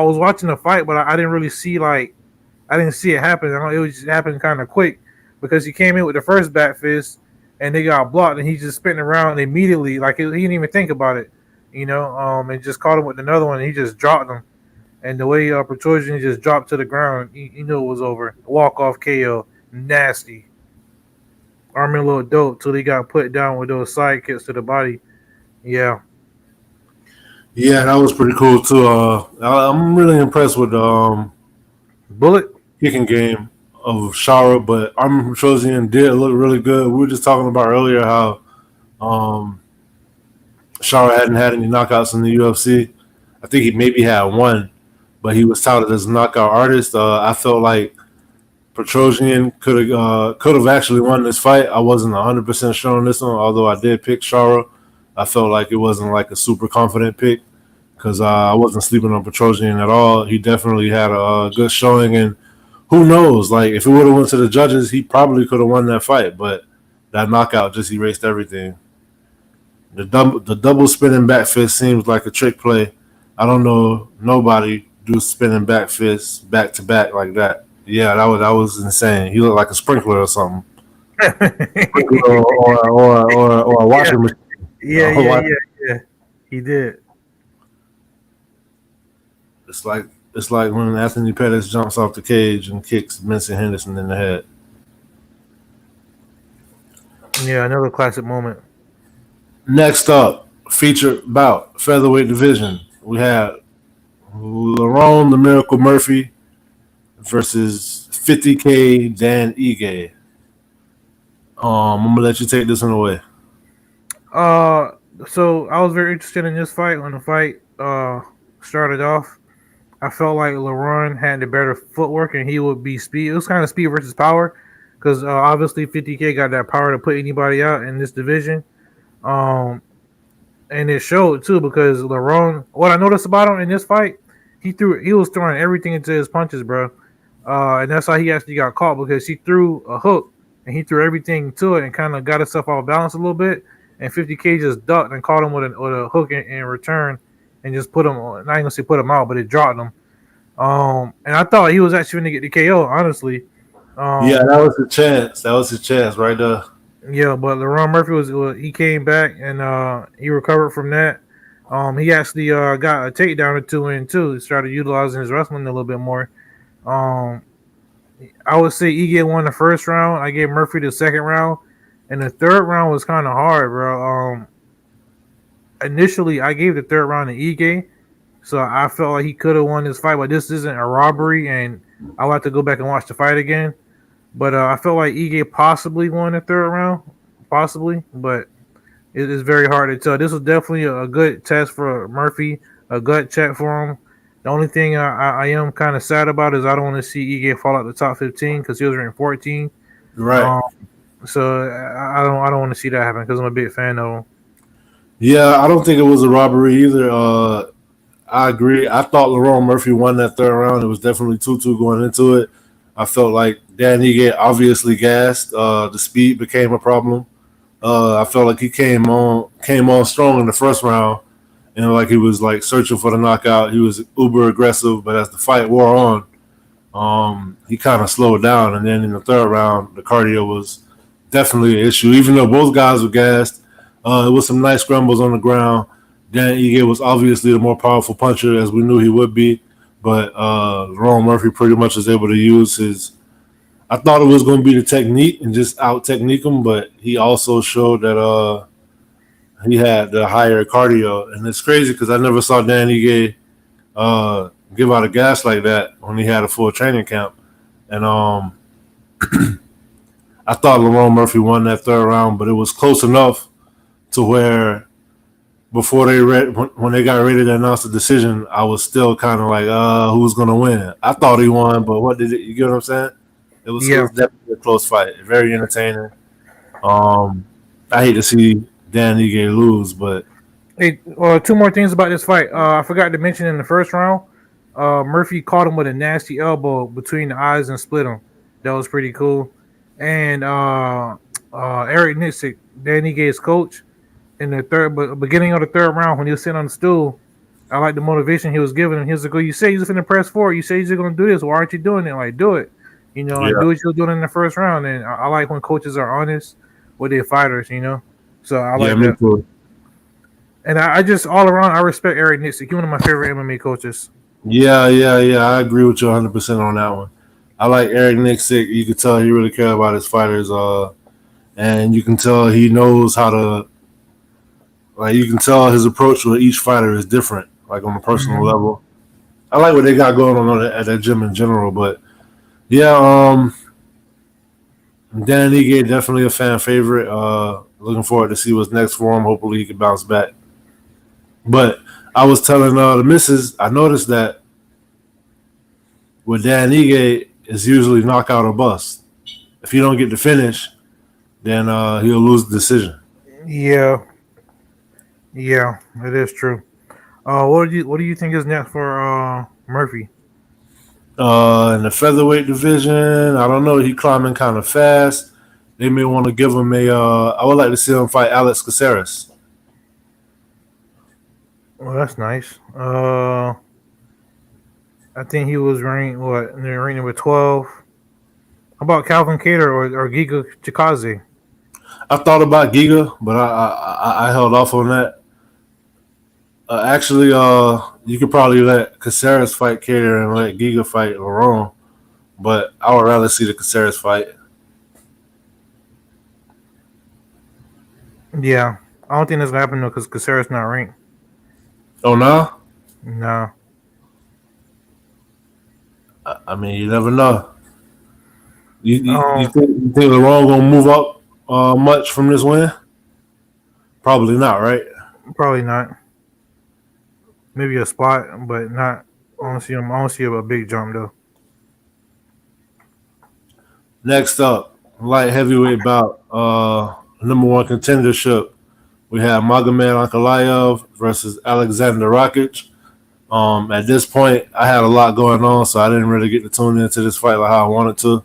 S2: was watching the fight, but I didn't really see I didn't see it happen. It was just happening kind of quick because he came in with the first back fist and they got blocked and he just spinning around immediately. He didn't even think about it, and just caught him with another one and he just dropped him. And the way Petrosyan just dropped to the ground, he knew it was over. Walk-off KO. Nasty. Armin a little dope till he got put down with those side kicks to the body. Yeah.
S3: Yeah, that was pretty cool, too. I'm really impressed with
S2: Bullet?
S3: kicking game of Shara, but Armin Petrosyan did look really good. We were just talking about earlier how Shara hadn't had any knockouts in the UFC. I think he maybe had one, but he was touted as a knockout artist. I felt like Petrosyan could have actually won this fight. I wasn't 100% sure on this one, although I did pick Shara. I felt like it wasn't like a super confident pick because I wasn't sleeping on Petrosyan at all. He definitely had a good showing, and who knows? Like if it would have went to the judges, he probably could have won that fight. But that knockout just erased everything. The double spinning back fist seems like a trick play. I don't know nobody do spinning back fists back to back like that. Yeah, that was insane. He looked like a sprinkler or something, or a washing machine.
S2: Yeah. He did.
S3: It's like when Anthony Pettis jumps off the cage and kicks Vincent Henderson in the head.
S2: Yeah, another classic moment.
S3: Next up, featured bout featherweight division. We had Lerone the Miracle Murphy versus 50K Dan Ige. I'm gonna let you take this one away.
S2: So I was very interested in this fight when the fight started off. I felt like Lerone had the better footwork and he would be speed. It was kind of speed versus power because obviously 50K got that power to put anybody out in this division. And it showed too because Lerone. What I noticed about him in this fight, he was throwing everything into his punches, bro. And that's how he actually got caught because he threw a hook and he threw everything to it and kind of got himself off balance a little bit. And 50K just ducked and caught him with a hook in return and just put him on. Not even gonna say put him out, but it dropped him. And I thought he was actually going to get the KO, honestly.
S3: Yeah, that was his chance. That was his chance right there.
S2: Yeah, but Lerone Murphy he came back and he recovered from that. He actually got a takedown or two in too. He started utilizing his wrestling a little bit more. I would say Ige won the first round. I gave Murphy the second round, and the third round was kind of hard, bro. Initially, I gave the third round to Ige, so I felt like he could have won this fight, but this isn't a robbery, and I'll have to go back and watch the fight again. But I felt like Ige possibly won the third round, but it is very hard to tell. This was definitely a good test for Murphy, a gut check for him. The only thing I am kind of sad about is I don't want to see Ige fall out the top 15 because he was ranked 14.
S3: Right.
S2: So I don't want to see that happen because I'm a big fan of him.
S3: Yeah, I don't think it was a robbery either. I agree. I thought Lerone Murphy won that third round. It was definitely 2-2 going into it. I felt like Dan Ige obviously gassed. The speed became a problem. I felt like he came on strong in the first round, and like he was like searching for the knockout. He was uber aggressive, but as the fight wore on, he kind of slowed down. And then in the third round, the cardio was definitely an issue. Even though both guys were gassed, it was some nice scrambles on the ground. Dan Ige was obviously the more powerful puncher, as we knew he would be. But Lerone Murphy pretty much was able to use his. I thought it was going to be the technique and just out technique him, but he also showed that he had the higher cardio. And it's crazy because I never saw Dan Ige give out a gas like that when he had a full training camp. And I thought Lerone Murphy won that third round, but it was close enough to where before when they got ready to announce the decision, I was still kind of like, who's going to win? I thought he won, but you get what I'm saying? It was definitely a close fight. Very entertaining. I hate to see Dan Ige lose, but
S2: Hey, two more things about this fight. I forgot to mention in the first round, Murphy caught him with a nasty elbow between the eyes and split him. That was pretty cool. And Eric Nitzik, Dan Ige's coach, in the beginning of the third round when he was sitting on the stool, I like the motivation he was giving him. He was like, "You say you're finna press forward. You say you're gonna do this. Why aren't you doing it? Like, do it. Do what you're doing in the first round." And I like when coaches are honest with their fighters. So I like that.
S3: Too.
S2: And I just all around I respect Eric Nitzik. He's one of my favorite MMA coaches.
S3: Yeah. I agree with you 100% on that one. I like Eric Nitzik. You can tell he really cares about his fighters, and you can tell he knows how to. Like you can tell his approach with each fighter is different, like on a personal level. I like what they got going on at that gym in general, but Yeah, Dan Ige definitely a fan favorite. Looking forward to see what's next for him. Hopefully he can bounce back. But I was telling the missus, I noticed that with Dan Ige, it's usually knockout or bust. If you don't get the finish, then he'll lose the decision.
S2: Yeah, yeah, it is true. What do you think is next for Murphy?
S3: In the featherweight division, I don't know. He climbing kind of fast. They may want to give him a. I would like to see him fight Alex Caceres.
S2: Well, that's nice. I think he was ranked ranked number 12. How about Calvin Cater or Giga Chikaze?
S3: I thought about Giga, but I held off on that. Actually, you could probably let Caceres fight Cater and let Giga fight Laurent, but I would rather see the Caceres fight.
S2: Yeah, I don't think that's gonna happen though because Caceres not ranked.
S3: Oh no,
S2: No.
S3: I mean you never know. You
S2: Um,
S3: think Laurent gonna move up much from this win? Probably not, right?
S2: Probably not. Maybe a spot, but not. I don't see a big jump though.
S3: Next up, light heavyweight bout, number one contendership. We have Magomed Ankalaev versus Alexander Rakić. At this point, I had a lot going on, so I didn't really get to tune into this fight like how I wanted to.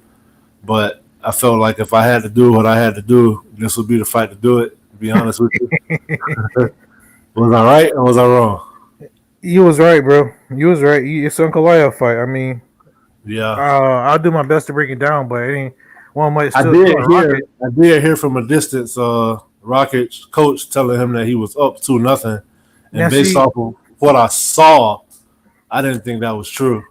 S3: But I felt like if I had to do what I had to do, this would be the fight to do it. To be honest with you, was I right or was I wrong?
S2: You was right, bro. You was right. It's Ankalaev fight. I mean,
S3: Yeah,
S2: I'll do my best to break it down, but it ain't one might
S3: I
S2: still
S3: did
S2: kill
S3: hear.
S2: Rocket.
S3: I did hear from a distance, Rakić coach telling him that he was up 2-0,
S2: Now
S3: and based
S2: see,
S3: off of what I saw, I didn't think that was true.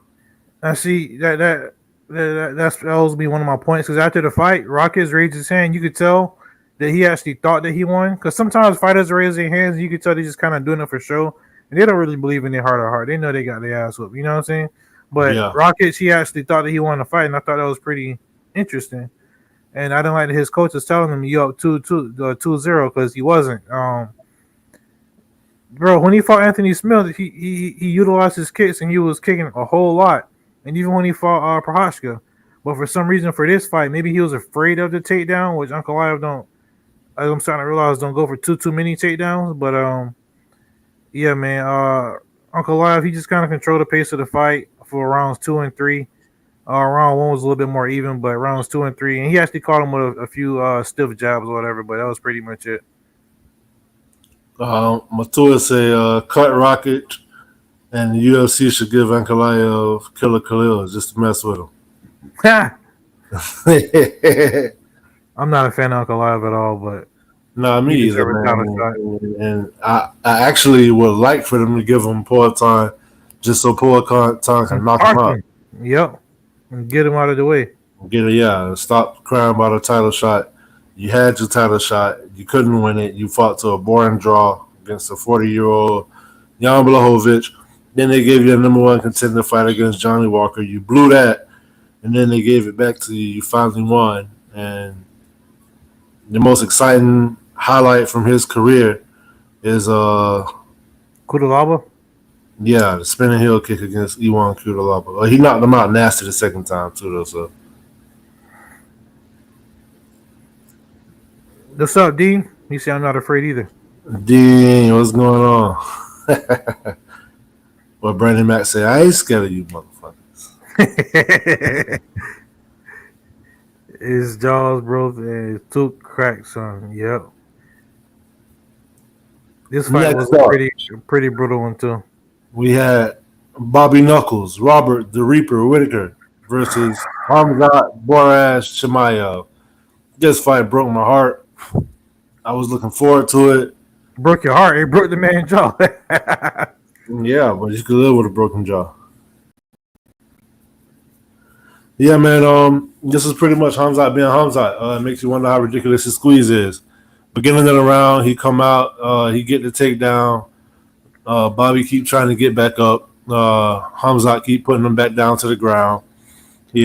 S2: now see that was be one of my points because after the fight, Rocket raised his hand. You could tell that he actually thought that he won because sometimes fighters raise their hands and you could tell they're just kind of doing it for show and they don't really believe in their heart of heart. They know they got their ass whooped. You know what I'm saying? But
S3: Yeah.
S2: Rocket, he actually thought that he won the fight, and I thought that was pretty interesting. And I didn't like that his coach was telling him you up 2-0 because he wasn't. Bro, when he fought Anthony Smith, he utilized his kicks and he was kicking a whole lot. And even when he fought Prohashka, but for some reason for this fight, maybe he was afraid of the takedown, which Ankalaev don't. I'm starting to realize don't go for too many takedowns. But yeah, man, Ankalaev he just kind of controlled the pace of the fight for rounds 2 and 3. Round 1 was a little bit more even, but rounds 2 and 3, and he actually caught him with a few stiff jabs or whatever. But that was pretty much it.
S3: Matua say cut Rakić and the UFC should give Ankalaev Killer Khalil just to mess with him.
S2: I'm not a fan of Ankalaev at all, but
S3: No, me
S2: he
S3: either,
S2: deserves a title shot.
S3: man. And I actually would like for them to give him Poatan just so Poatan can knock him out.
S2: Yep, and get him out of the way.
S3: Stop crying about a title shot. You had your title shot. You couldn't win it. You fought to a boring draw against a 40-year-old Jan Blachowicz. Then they gave you a number one contender fight against Johnny Walker. You blew that, and then they gave it back to you. You finally won. And the most exciting highlight from his career is
S2: Kudalaba?
S3: the spinning heel kick against Iwan Kudalaba. He knocked him out nasty the second time too, though. So
S2: What's up, Dean? You say I'm not afraid either.
S3: Dean, what's going on? Well, Brandon Mack say, I ain't scared of you motherfuckers.
S2: His jaws broke and his tooth cracked, son. Yep. This fight
S3: Next
S2: was
S3: up,
S2: a pretty brutal one too.
S3: we had Bobby Knuckles, Robert the Reaper Whittaker versus Hamzat Boraz Chimaev. This fight broke my heart. I was looking forward to it.
S2: Broke your heart. It broke the man's jaw.
S3: Yeah, but you could live with a broken jaw. Yeah, man. This is pretty much Hamzat being Hamzat. It makes you wonder how ridiculous his squeeze is. Beginning of the round, he come out, he get the takedown. Bobby keep trying to get back up. Hamzat keep putting him back down to the ground. He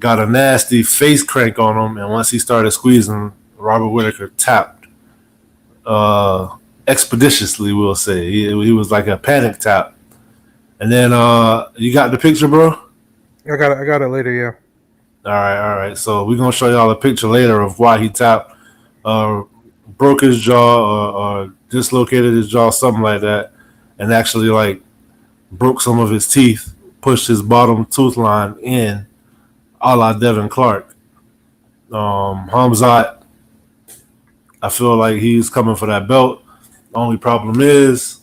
S3: got a nasty face crank on him, and once he started squeezing, Robert Whittaker tapped expeditiously, we'll say. He was like a panic tap. And then you got the picture, bro?
S2: I got it later, yeah.
S3: All right. So we're gonna show y'all a picture later of why he tapped, broke his jaw or dislocated his jaw, something like that, and actually like broke some of his teeth, pushed his bottom tooth line in, a la Devin Clark. Hamzat, I feel like he's coming for that belt. The only problem is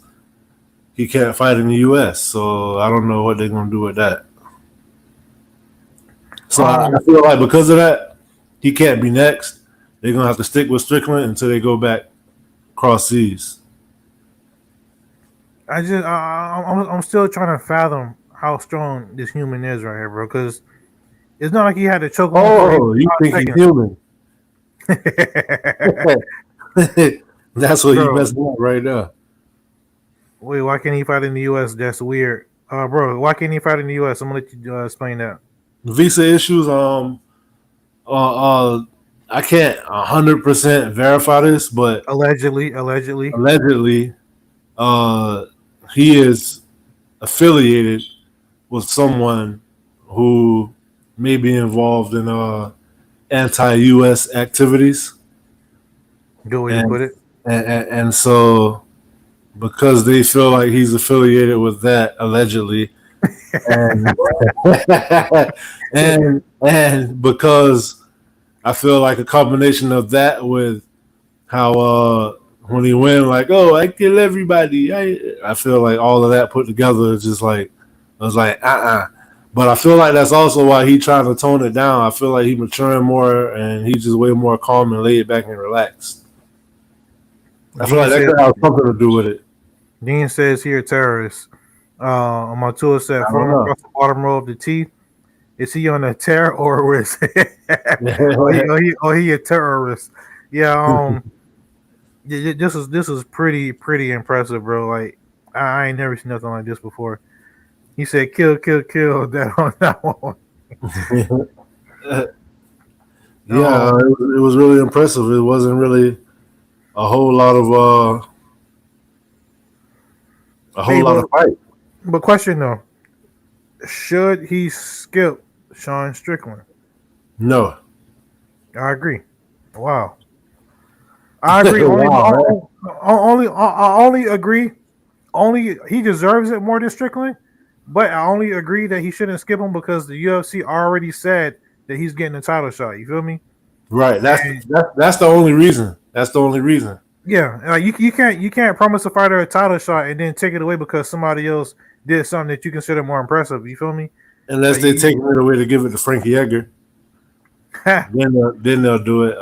S3: he can't fight in the U.S., so I don't know what they're gonna do with that. So I feel like because of that, he can't be next. They're gonna have to stick with Strickland until they go back cross seas.
S2: I'm still trying to fathom how strong this human is right here, bro. Because it's not like he had to choke.
S3: Oh, you think he's human? That's what you messing up right now.
S2: Wait, why can't he fight in the U.S.? That's weird, bro. Why can't he fight in the U.S.? I'm gonna let you explain that.
S3: Visa issues. I can't 100% verify this, but
S2: allegedly,
S3: he is affiliated with someone who may be involved in anti-U.S. activities.
S2: Good way to put it.
S3: And so, because they feel like he's affiliated with that, allegedly, and because I feel like a combination of that with how when he went like, oh, I kill everybody, I feel like all of that put together is just like, I was like, But I feel like that's also why he trying to tone it down. I feel like he maturing more and he's just way more calm and laid back and relaxed. I feel like that could have something to do with it.
S2: Dean says here, terrorist. Matua said, from across the bottom row of the teeth. Is he on a terrorist? He a terrorist. Yeah. This is pretty impressive, bro. Like I ain't never seen nothing like this before. He said, "Kill." That on that one.
S3: Yeah, it was really impressive. It wasn't really a whole lot of fight.
S2: But question though, should he skip Sean Strickland?
S3: No.
S2: I agree. Wow. I agree. I only agree. Only he deserves it more than Strickland. But I only agree that he shouldn't skip him because the UFC already said that he's getting a title shot. You feel me?
S3: Right. That's the only reason. That's the only reason.
S2: Yeah. Like you can't promise a fighter a title shot and then take it away because somebody else did something that you consider more impressive. You feel me?
S3: Unless they take it away to give it to Frankie Edgar. then they'll do it.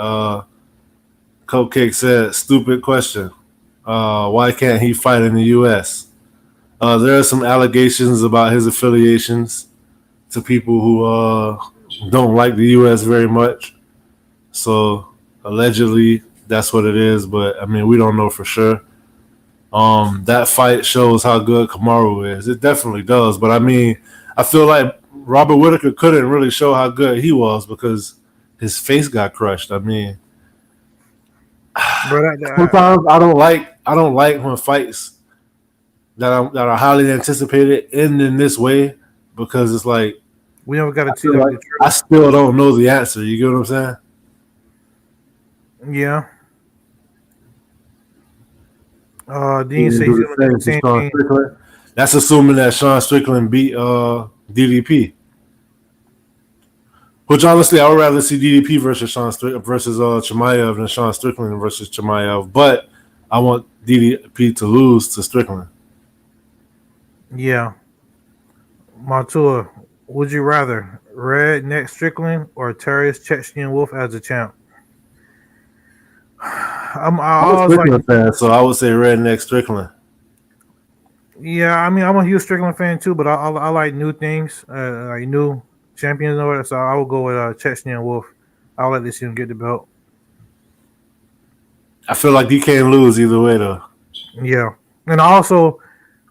S3: Cupcake said, stupid question. Why can't he fight in the U.S.? There are some allegations about his affiliations to people who don't like the U.S. very much. So allegedly, that's what it is. But I mean, we don't know for sure. That fight shows how good Kamaru is. It definitely does. But I mean, I feel like Robert Whittaker couldn't really show how good he was because his face got crushed. I mean, sometimes I don't like when fights that are highly anticipated end in this way because it's like
S2: we never got to see.
S3: Like I still don't know the answer. You get what I'm saying?
S2: Yeah. Dean says the same thing.
S3: That's assuming that Sean Strickland beat DDP. Which honestly, I would rather see DDP versus Chimaev than Sean Strickland versus Chimaev. But I want DDP to lose to Strickland.
S2: Yeah. Matua, would you rather Redneck Strickland or Terrence Chechen Wolf as a champ?
S3: I'm a Strickland fan, so I would say Redneck Strickland.
S2: Yeah, I mean, I'm a huge Strickland fan too, but I like new things, like new champions and whatever. So I will go with Chechen Wolf. I'll let this one get the belt.
S3: I feel like he can't lose either way, though.
S2: Yeah, and I also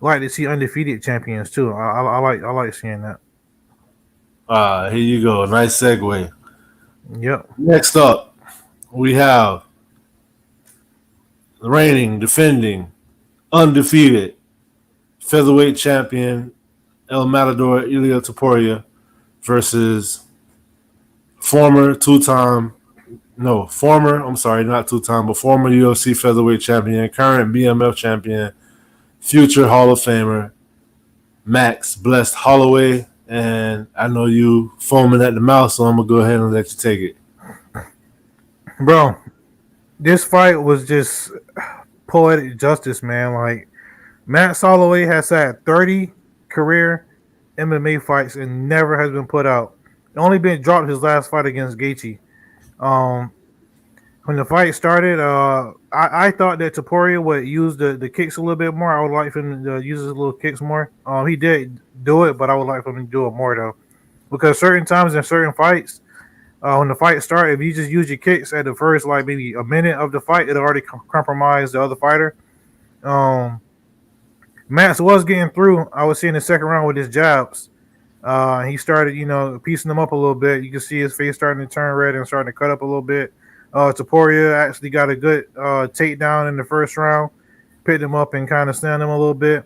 S2: like to see undefeated champions too. I like seeing that.
S3: Here you go. Nice segue.
S2: Yep.
S3: Next up, we have the reigning, defending, undefeated featherweight champion El Matador Ilia Topuria versus former UFC featherweight champion, current BMF champion, future Hall of Famer, Max Blessed Holloway. And I know you foaming at the mouth, so I'm going to go ahead and let you take it.
S2: Bro, this fight was just poetic justice, man. Like, Max Holloway has had 30 career MMA fights and never has been put out. Only been dropped his last fight against Gaethje. When the fight started, I thought that Topuria would use the kicks a little bit more. I would like him to use his little kicks more. He did do it, but I would like him to do it more though, because certain times in certain fights, when the fight started, if you just use your kicks at the first like maybe a minute of the fight, it'll already compromise the other fighter. Max was getting through. I was seeing the second round with his jabs. He started, piecing them up a little bit. You can see his face starting to turn red and starting to cut up a little bit. Topuria actually got a good takedown in the first round, picked him up and kind of stunned him a little bit.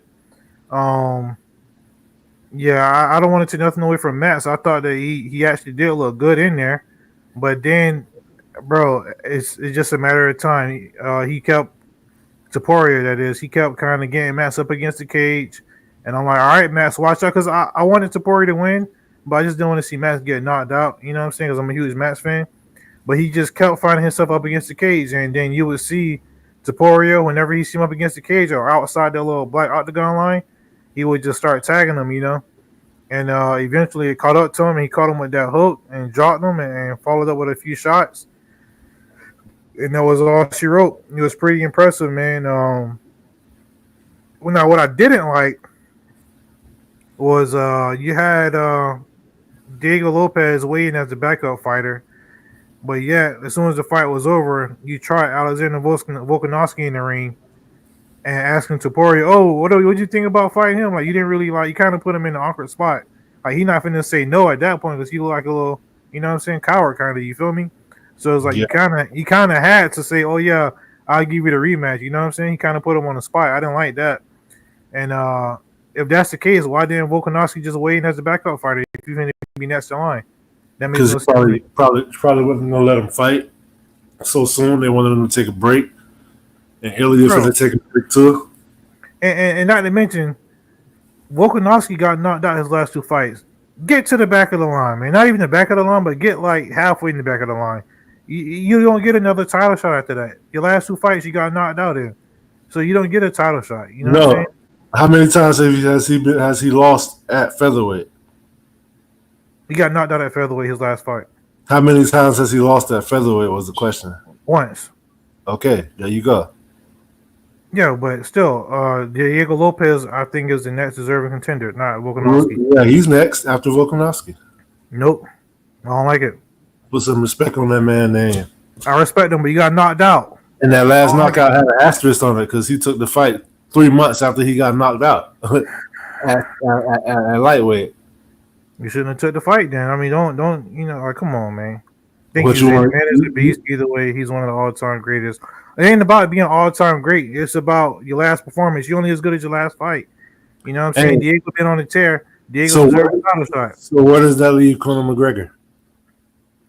S2: Yeah, I don't want to take nothing away from Max. I thought that he actually did look good in there, but then, bro, it's just a matter of time. He kept Topuria, that is, he kept kind of getting Max up against the cage, and I'm like, all right, Max, watch out, because I wanted Topuria to win, but I just didn't want to see Max get knocked out. You know what I'm saying? Because I'm a huge Max fan. But he just kept finding himself up against the cage, and then you would see Topuria whenever he see him up against the cage or outside that little black octagon line, he would just start tagging him, and eventually it caught up to him, and he caught him with that hook and dropped him and followed up with a few shots, and that was all she wrote. It was pretty impressive, man. Now what I didn't like was you had Diego Lopez waiting as the backup fighter. But yeah, as soon as the fight was over, you tried Alexander Volkanovski in the ring and asking Topuria, "Oh, what do you think about fighting him?" Like, you didn't really you kind of put him in an awkward spot. Like, he not finna say no at that point because he looked like a little, you know what I'm saying, coward kind of. You feel me? So it's like you kind of had to say, "Oh yeah, I'll give you the rematch." You know what I'm saying? He kind of put him on the spot. I didn't like that. And if that's the case, why didn't Volkanovski just wait as a backup fighter if you're gonna be next in line?
S3: Because probably wasn't gonna let him fight so soon. They wanted him to take a break, and Ilya for to take a break too.
S2: And not to mention, Volkanovski got knocked out his last two fights. Get to the back of the line, man. Not even the back of the line, but get like halfway in the back of the line. You don't get another title shot after that. Your last two fights, you got knocked out in, so you don't get a title shot. You know what I'm saying?
S3: How many times has he lost at featherweight?
S2: He got knocked out at featherweight his last fight.
S3: How many times has he lost at featherweight was the question.
S2: Once.
S3: Okay, there you go.
S2: Yeah, but still, Diego Lopez, I think, is the next deserving contender, not Volkanovski.
S3: Yeah, he's next after Volkanovski.
S2: Nope. I don't like it.
S3: Put some respect on that man's name.
S2: I respect him, but he got knocked out.
S3: And that last knockout had an asterisk on it because he took the fight 3 months after he got knocked out at lightweight.
S2: You shouldn't have took the fight then. I mean, don't come on, man. I think he's a beast either way. He's one of the all-time greatest. It ain't about being all-time great. It's about your last performance. You're only as good as your last fight. You know what I'm saying? Diego been on the tear. Diego deserves a title shot.
S3: So where does that leave Conor McGregor?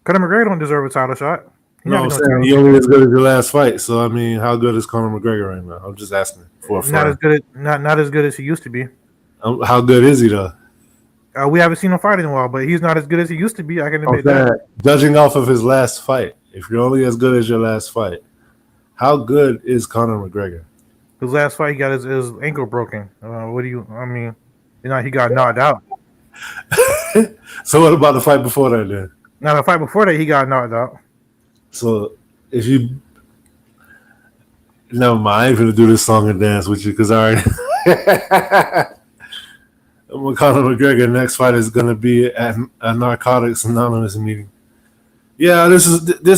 S2: Conor McGregor don't deserve a title shot.
S3: No, I'm saying he only as good as your last fight. So I mean, how good is Conor McGregor right now? I'm just asking for a friend.
S2: Not as good as he used to be.
S3: How good is he though?
S2: We haven't seen him fight in a while, but he's not as good as he used to be. I can admit that.
S3: Judging off of his last fight, if you're only as good as your last fight, how good is Conor McGregor?
S2: His last fight, he got his ankle broken. He got knocked out.
S3: So what about the fight before that then?
S2: Now, the fight before that, he got knocked out.
S3: So if you... Never mind, I ain't going to do this song and dance with you because I already... Conor McGregor next fight is going to be at a Narcotics Anonymous meeting. Yeah, this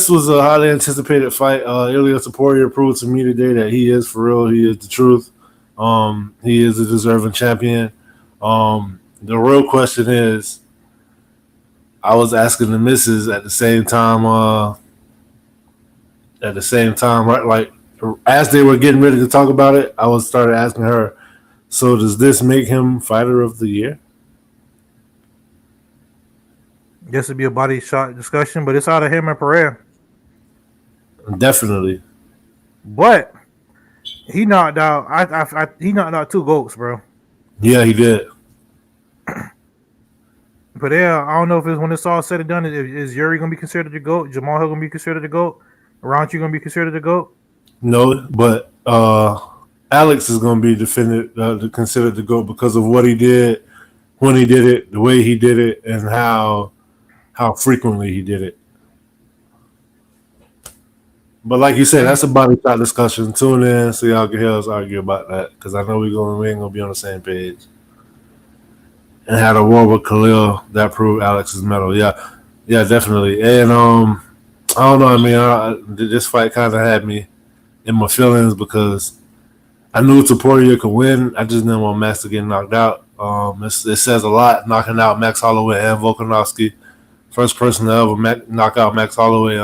S3: was a highly anticipated fight. Ilia Topuria proved to me today that he is for real. He is the truth. He is a deserving champion. The real question is, I was asking the missus at the same time. Right? Like as they were getting ready to talk about it, I was started asking her. So does this make him fighter of the year?
S2: This would be a body shot discussion, but it's out of him and Pereira.
S3: Definitely.
S2: But he knocked out. He knocked out 2 GOATs, bro.
S3: Yeah, he did.
S2: Pereira, I don't know if it's when it's all said and done. Is Yuri gonna be considered the GOAT? Jamal Hill gonna be considered the GOAT? Ronchi gonna be considered the GOAT?
S3: No, but Alex is going to be considered the GOAT because of what he did, when he did it, the way he did it, and how frequently he did it. But like you said, that's a body shot discussion. Tune in so y'all can hear us argue about that because I know we ain't going to be on the same page. And had a war with Khalil that proved Alex's medal. Yeah, definitely. And I don't know. I mean, this fight kind of had me in my feelings because I knew Topuria could win. I just didn't want Max to get knocked out. It says a lot knocking out Max Holloway and Volkanovski. First person to ever knock out Max Holloway.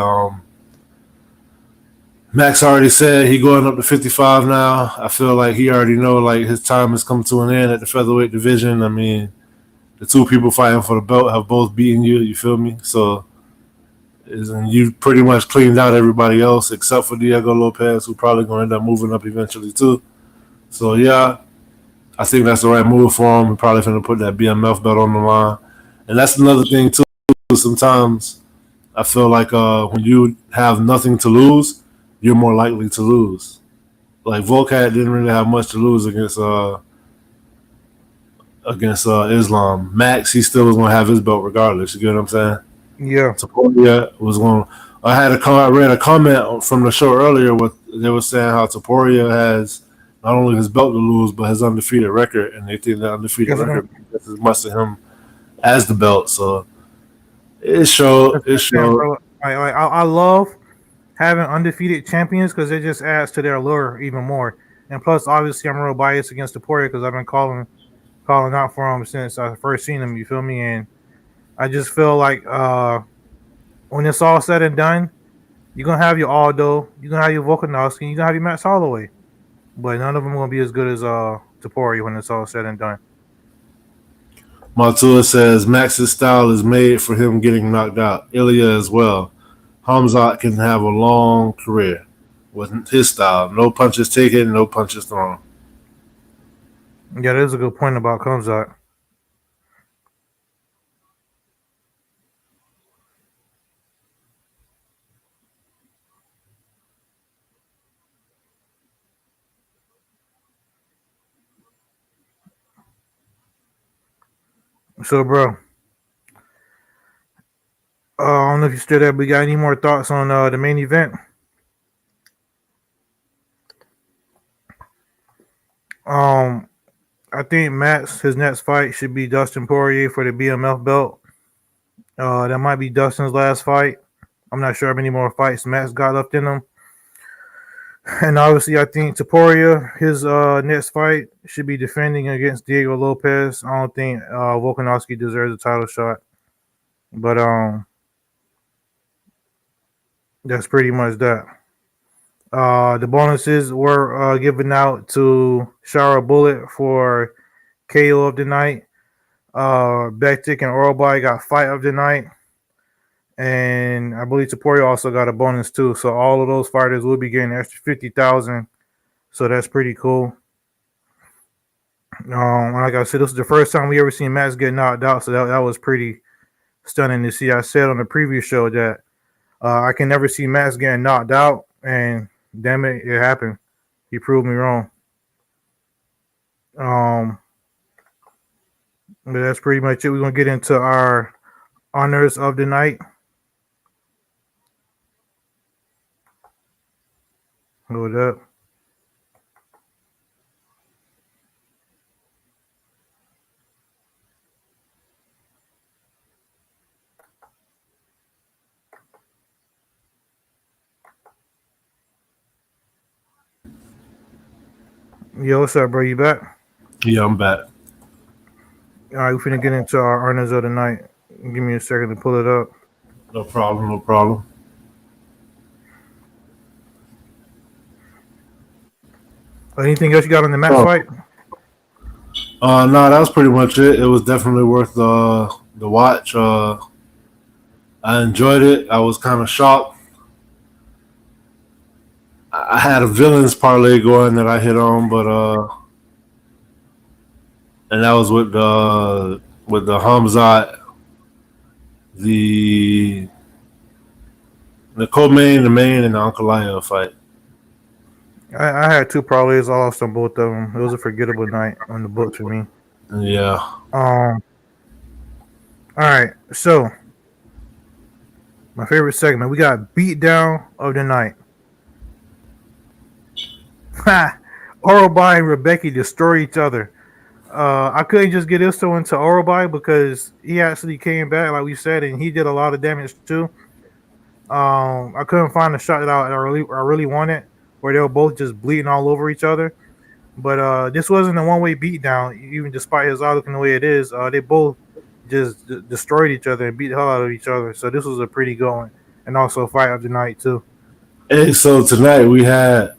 S3: Max already said he going up to 55 now. I feel like he already know like his time has come to an end at the featherweight division. I mean, the 2 people fighting for the belt have both beaten you. You feel me? So you pretty much cleaned out everybody else except for Diego Lopez, who probably going to end up moving up eventually too. So, yeah, I think that's the right move for him. We're probably going to put that BMF belt on the line. And that's another thing, too. Sometimes I feel like when you have nothing to lose, you're more likely to lose. Like, Volkat didn't really have much to lose against Islam. Max, he still was going to have his belt regardless. You get what I'm saying?
S2: Yeah.
S3: Topuria was going. I read a comment from the show earlier where they were saying how Topuria has not only his belt to lose but his undefeated record, and they think that undefeated record means as much to him as the belt. So it showed.
S2: I love having undefeated champions because it just adds to their allure even more. And plus, obviously, I'm real biased against Topuria because I've been calling out for him since I first seen him. You feel me? And I just feel like when it's all said and done, you're gonna have your Aldo, you're gonna have your Volkanovski, you're gonna have your Max Holloway, but none of them are gonna be as good as Topuria when it's all said and done.
S3: Matua says Max's style is made for him getting knocked out. Ilya as well. Hamzat can have a long career with his style. No punches taken, no punches thrown.
S2: Yeah, that is a good point about Hamzat. So, bro, I don't know if you still there, but we got any more thoughts on the main event? I think Max, his next fight should be Dustin Poirier for the BMF belt. That might be Dustin's last fight. I'm not sure how many more fights Max got left in him. And obviously, I think Topuria, his next fight, should be defending against Diego Lopez. I don't think Volkanovski deserves a title shot. But that's pretty much that. The bonuses were given out to Shara Bullet for KO of the night. Bektik and Orolbai got fight of the night. And I believe Topuria also got a bonus too. So all of those fighters will be getting extra 50,000. So that's pretty cool. Like I said, this is the first time we ever seen Max get knocked out. So that was pretty stunning to see. I said on the previous show that I can never see Max getting knocked out, and damn it, it happened. He proved me wrong. But that's pretty much it. We're gonna get into our honors of the night. Hold up. Yo, what's up, bro? You back?
S3: Yeah, I'm back.
S2: All right, we're finna get into our honors of the night. Give me a second to pull it up.
S3: No problem. No problem.
S2: Anything else you got on the match fight?
S3: No, that was pretty much it. It was definitely worth the watch. I enjoyed it. I was kind of shocked. I had a villains parlay going that I hit on, but and that was with the Hamzat, the co-main, the main, and the Ankalaev fight.
S2: I had 2 parlays. I lost on both of them. It was a forgettable night on the book for me.
S3: Yeah.
S2: All right. So my favorite segment. We got beat down of the night. Orolbai and Rebecky destroy each other. I couldn't just get this one into Orolbai because he actually came back, like we said, and he did a lot of damage too. I couldn't find a shot that I really wanted where they were both just bleeding all over each other. But this wasn't a one-way beatdown, even despite his eye looking the way it is. They both just destroyed each other and beat the hell out of each other. So this was a pretty good one, and also a fight of the night too.
S3: Hey, so tonight we had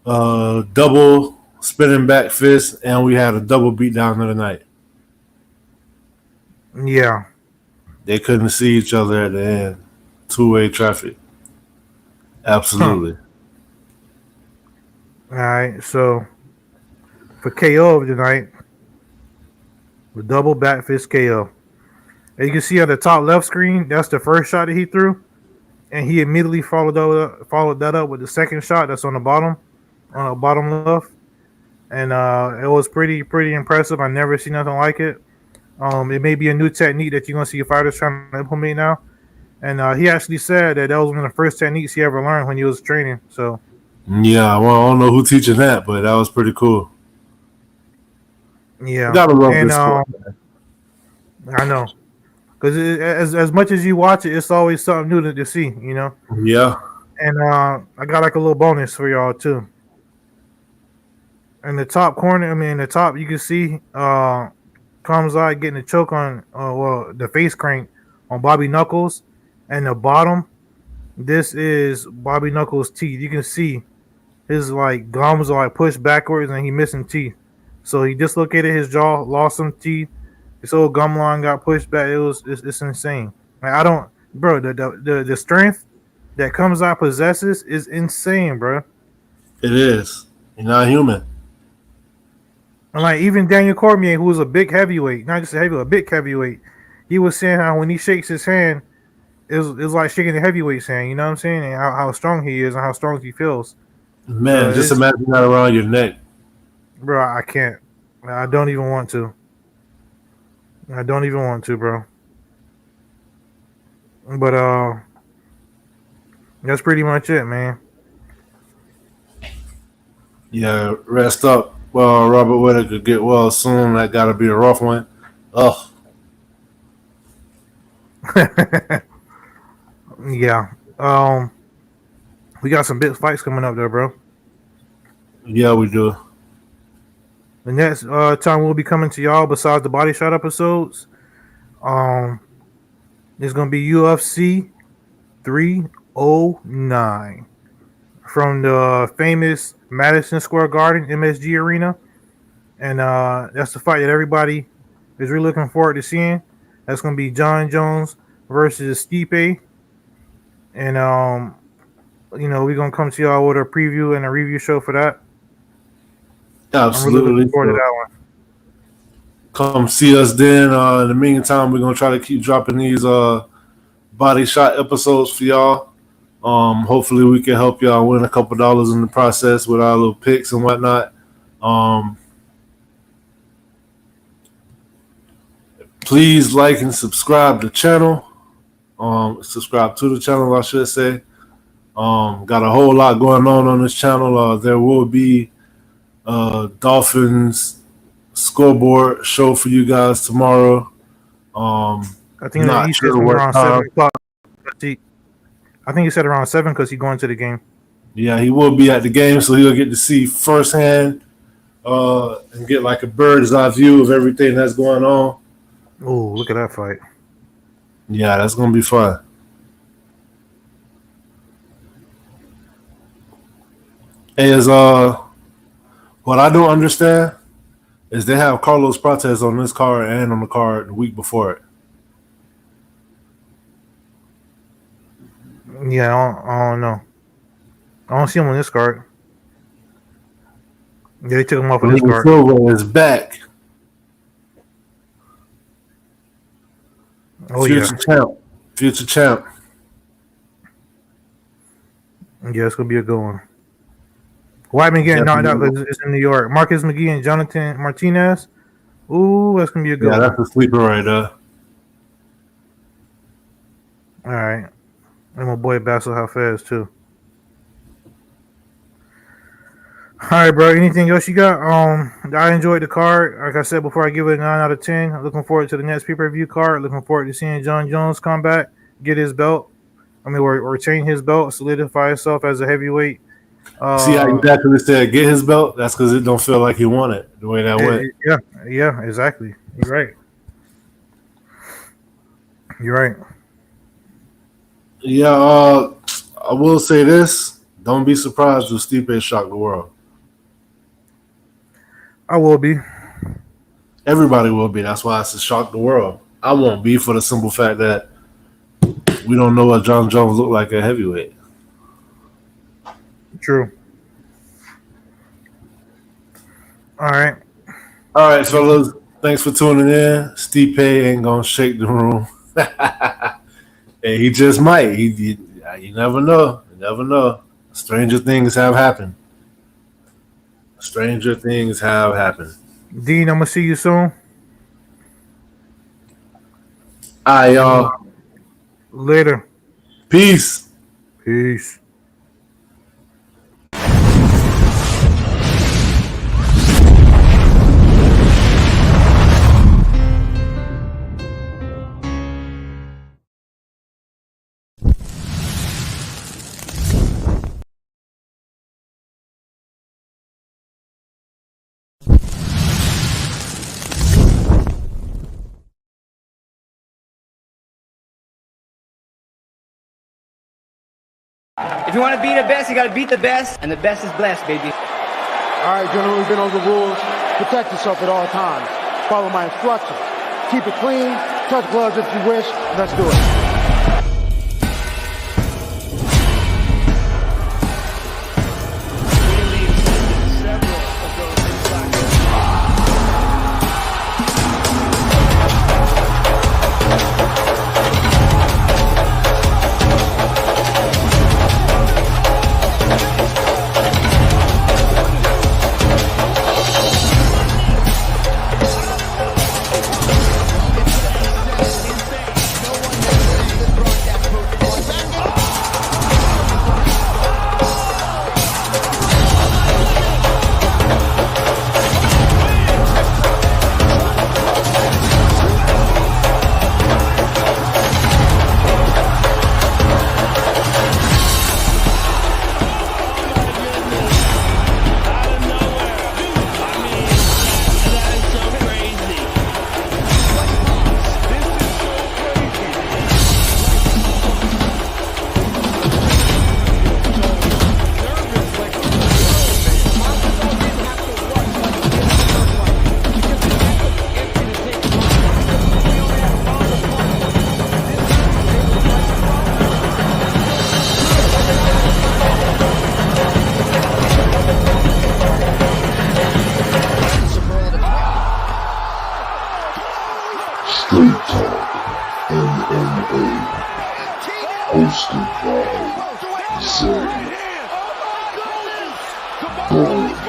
S3: double spinning back fist, and we had a double beatdown of the night.
S2: Yeah.
S3: They couldn't see each other at the end. Two-way traffic. Absolutely.
S2: All right, so for KO of the night, the double back fist KO. As you can see on the top left screen, that's the first shot that he threw, and he immediately followed that up with the second shot that's on the bottom left, and it was pretty impressive. I never seen nothing like it. It may be a new technique that you're gonna see fighters trying to implement now, and he actually said that was one of the first techniques he ever learned when he was training. So.
S3: Yeah, well, I don't know who teaching that, but that was pretty cool.
S2: Yeah,
S3: you gotta love this sport,
S2: I know, because as much as you watch it, it's always something new to see, you know.
S3: Yeah.
S2: And I got like a little bonus for y'all too. In the top corner, in the top, you can see Kamzat getting a choke on, the face crank on Bobby Knuckles, and the bottom, this is Bobby Knuckles' teeth. You can see his gums are pushed backwards, and he missing teeth. So he dislocated his jaw, lost some teeth. His whole gum line got pushed back. It's insane. The strength that Kamzat possesses is insane, bro.
S3: It is. You're not human.
S2: And even Daniel Cormier, who was a big heavyweight, not just a heavyweight, a big heavyweight, he was saying how when he shakes his hand, it's like shaking the heavyweight's hand. You know what I'm saying? And how strong he is and how strong he feels.
S3: Man, just imagine that around your neck.
S2: Bro, I can't. I don't even want to. Bro. But that's pretty much it, man.
S3: Yeah, rest up. Well, Robert Whittaker get well soon. That gotta be a rough one. Oh.
S2: Yeah. We got some big fights coming up there, bro.
S3: Yeah, we do.
S2: The next time we'll be coming to y'all, besides the Body Shot episodes, there's gonna be UFC 309 from the famous Madison Square Garden MSG Arena, and that's the fight that everybody is really looking forward to seeing. That's gonna be John Jones versus Stipe, and we're gonna come to y'all with a preview and a review show for that.
S3: Absolutely.
S2: I'm really looking forward to that one.
S3: Come see us then. In the meantime, we're gonna try to keep dropping these Body Shot episodes for y'all. Hopefully we can help y'all win a couple dollars in the process with our little picks and whatnot. Please like and subscribe to the channel. Subscribe to the channel, I should say. Got a whole lot going on this channel. There will be Dolphins scoreboard show for you guys tomorrow.
S2: I think he said around 7 o'clock. I think he said around 7 because he's going to the game.
S3: Yeah, he will be at the game, so he'll get to see firsthand and get like a bird's eye view of everything that's going on.
S2: Oh, look at that fight.
S3: Yeah, that's gonna be fun. Is what I don't understand is they have Carlos Prates on this card and on the card the week before it.
S2: Yeah, I don't know. I don't see him on this card. Yeah, they took him off of this card.
S3: Silva is back.
S2: Oh,
S3: Future champ. Future champ.
S2: Yeah, it's gonna be a good one. Weidman getting knocked out because it's in New York. Marcus McGee and Jonathan Martinez. Ooh, that's gonna be a good one.
S3: Yeah, that's a sleeper right there.
S2: All right. And my boy Basil Hafez too. All right, bro. Anything else you got? I enjoyed the card. Like I said before, I give it a 9 out of 10. I'm looking forward to the next pay-per-view card. Looking forward to seeing John Jones come back, get his belt. I mean, or retain his belt, solidify himself as a heavyweight.
S3: See how you actually said get his belt? That's because it don't feel like he won it the way that went.
S2: Yeah, exactly. You're right.
S3: Yeah, I will say this. Don't be surprised if Stipe shocked the world.
S2: I will be.
S3: Everybody will be. That's why it's a shock the world. I won't be for the simple fact that we don't know what John Jones looked like at heavyweight.
S2: True. All right,
S3: fellas. Thanks for tuning in. Stipe ain't gonna shake the room. And he just might. You never know. You never know. Stranger things have happened. Stranger things have happened.
S2: Dean, I'm gonna see you soon.
S3: All right, y'all.
S2: Later.
S3: Peace.
S2: Peace.
S4: If you want to be the best, you got to beat the best, and the best is blessed, baby.
S5: All right, gentlemen, we've been over the rules. Protect yourself at all times. Follow my instructions. Keep it clean. Touch gloves if you wish. Let's do it.
S6: hosted by Zay Bones,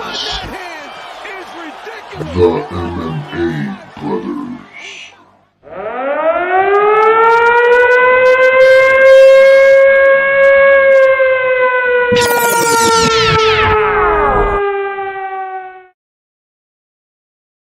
S6: the MMA Brothers.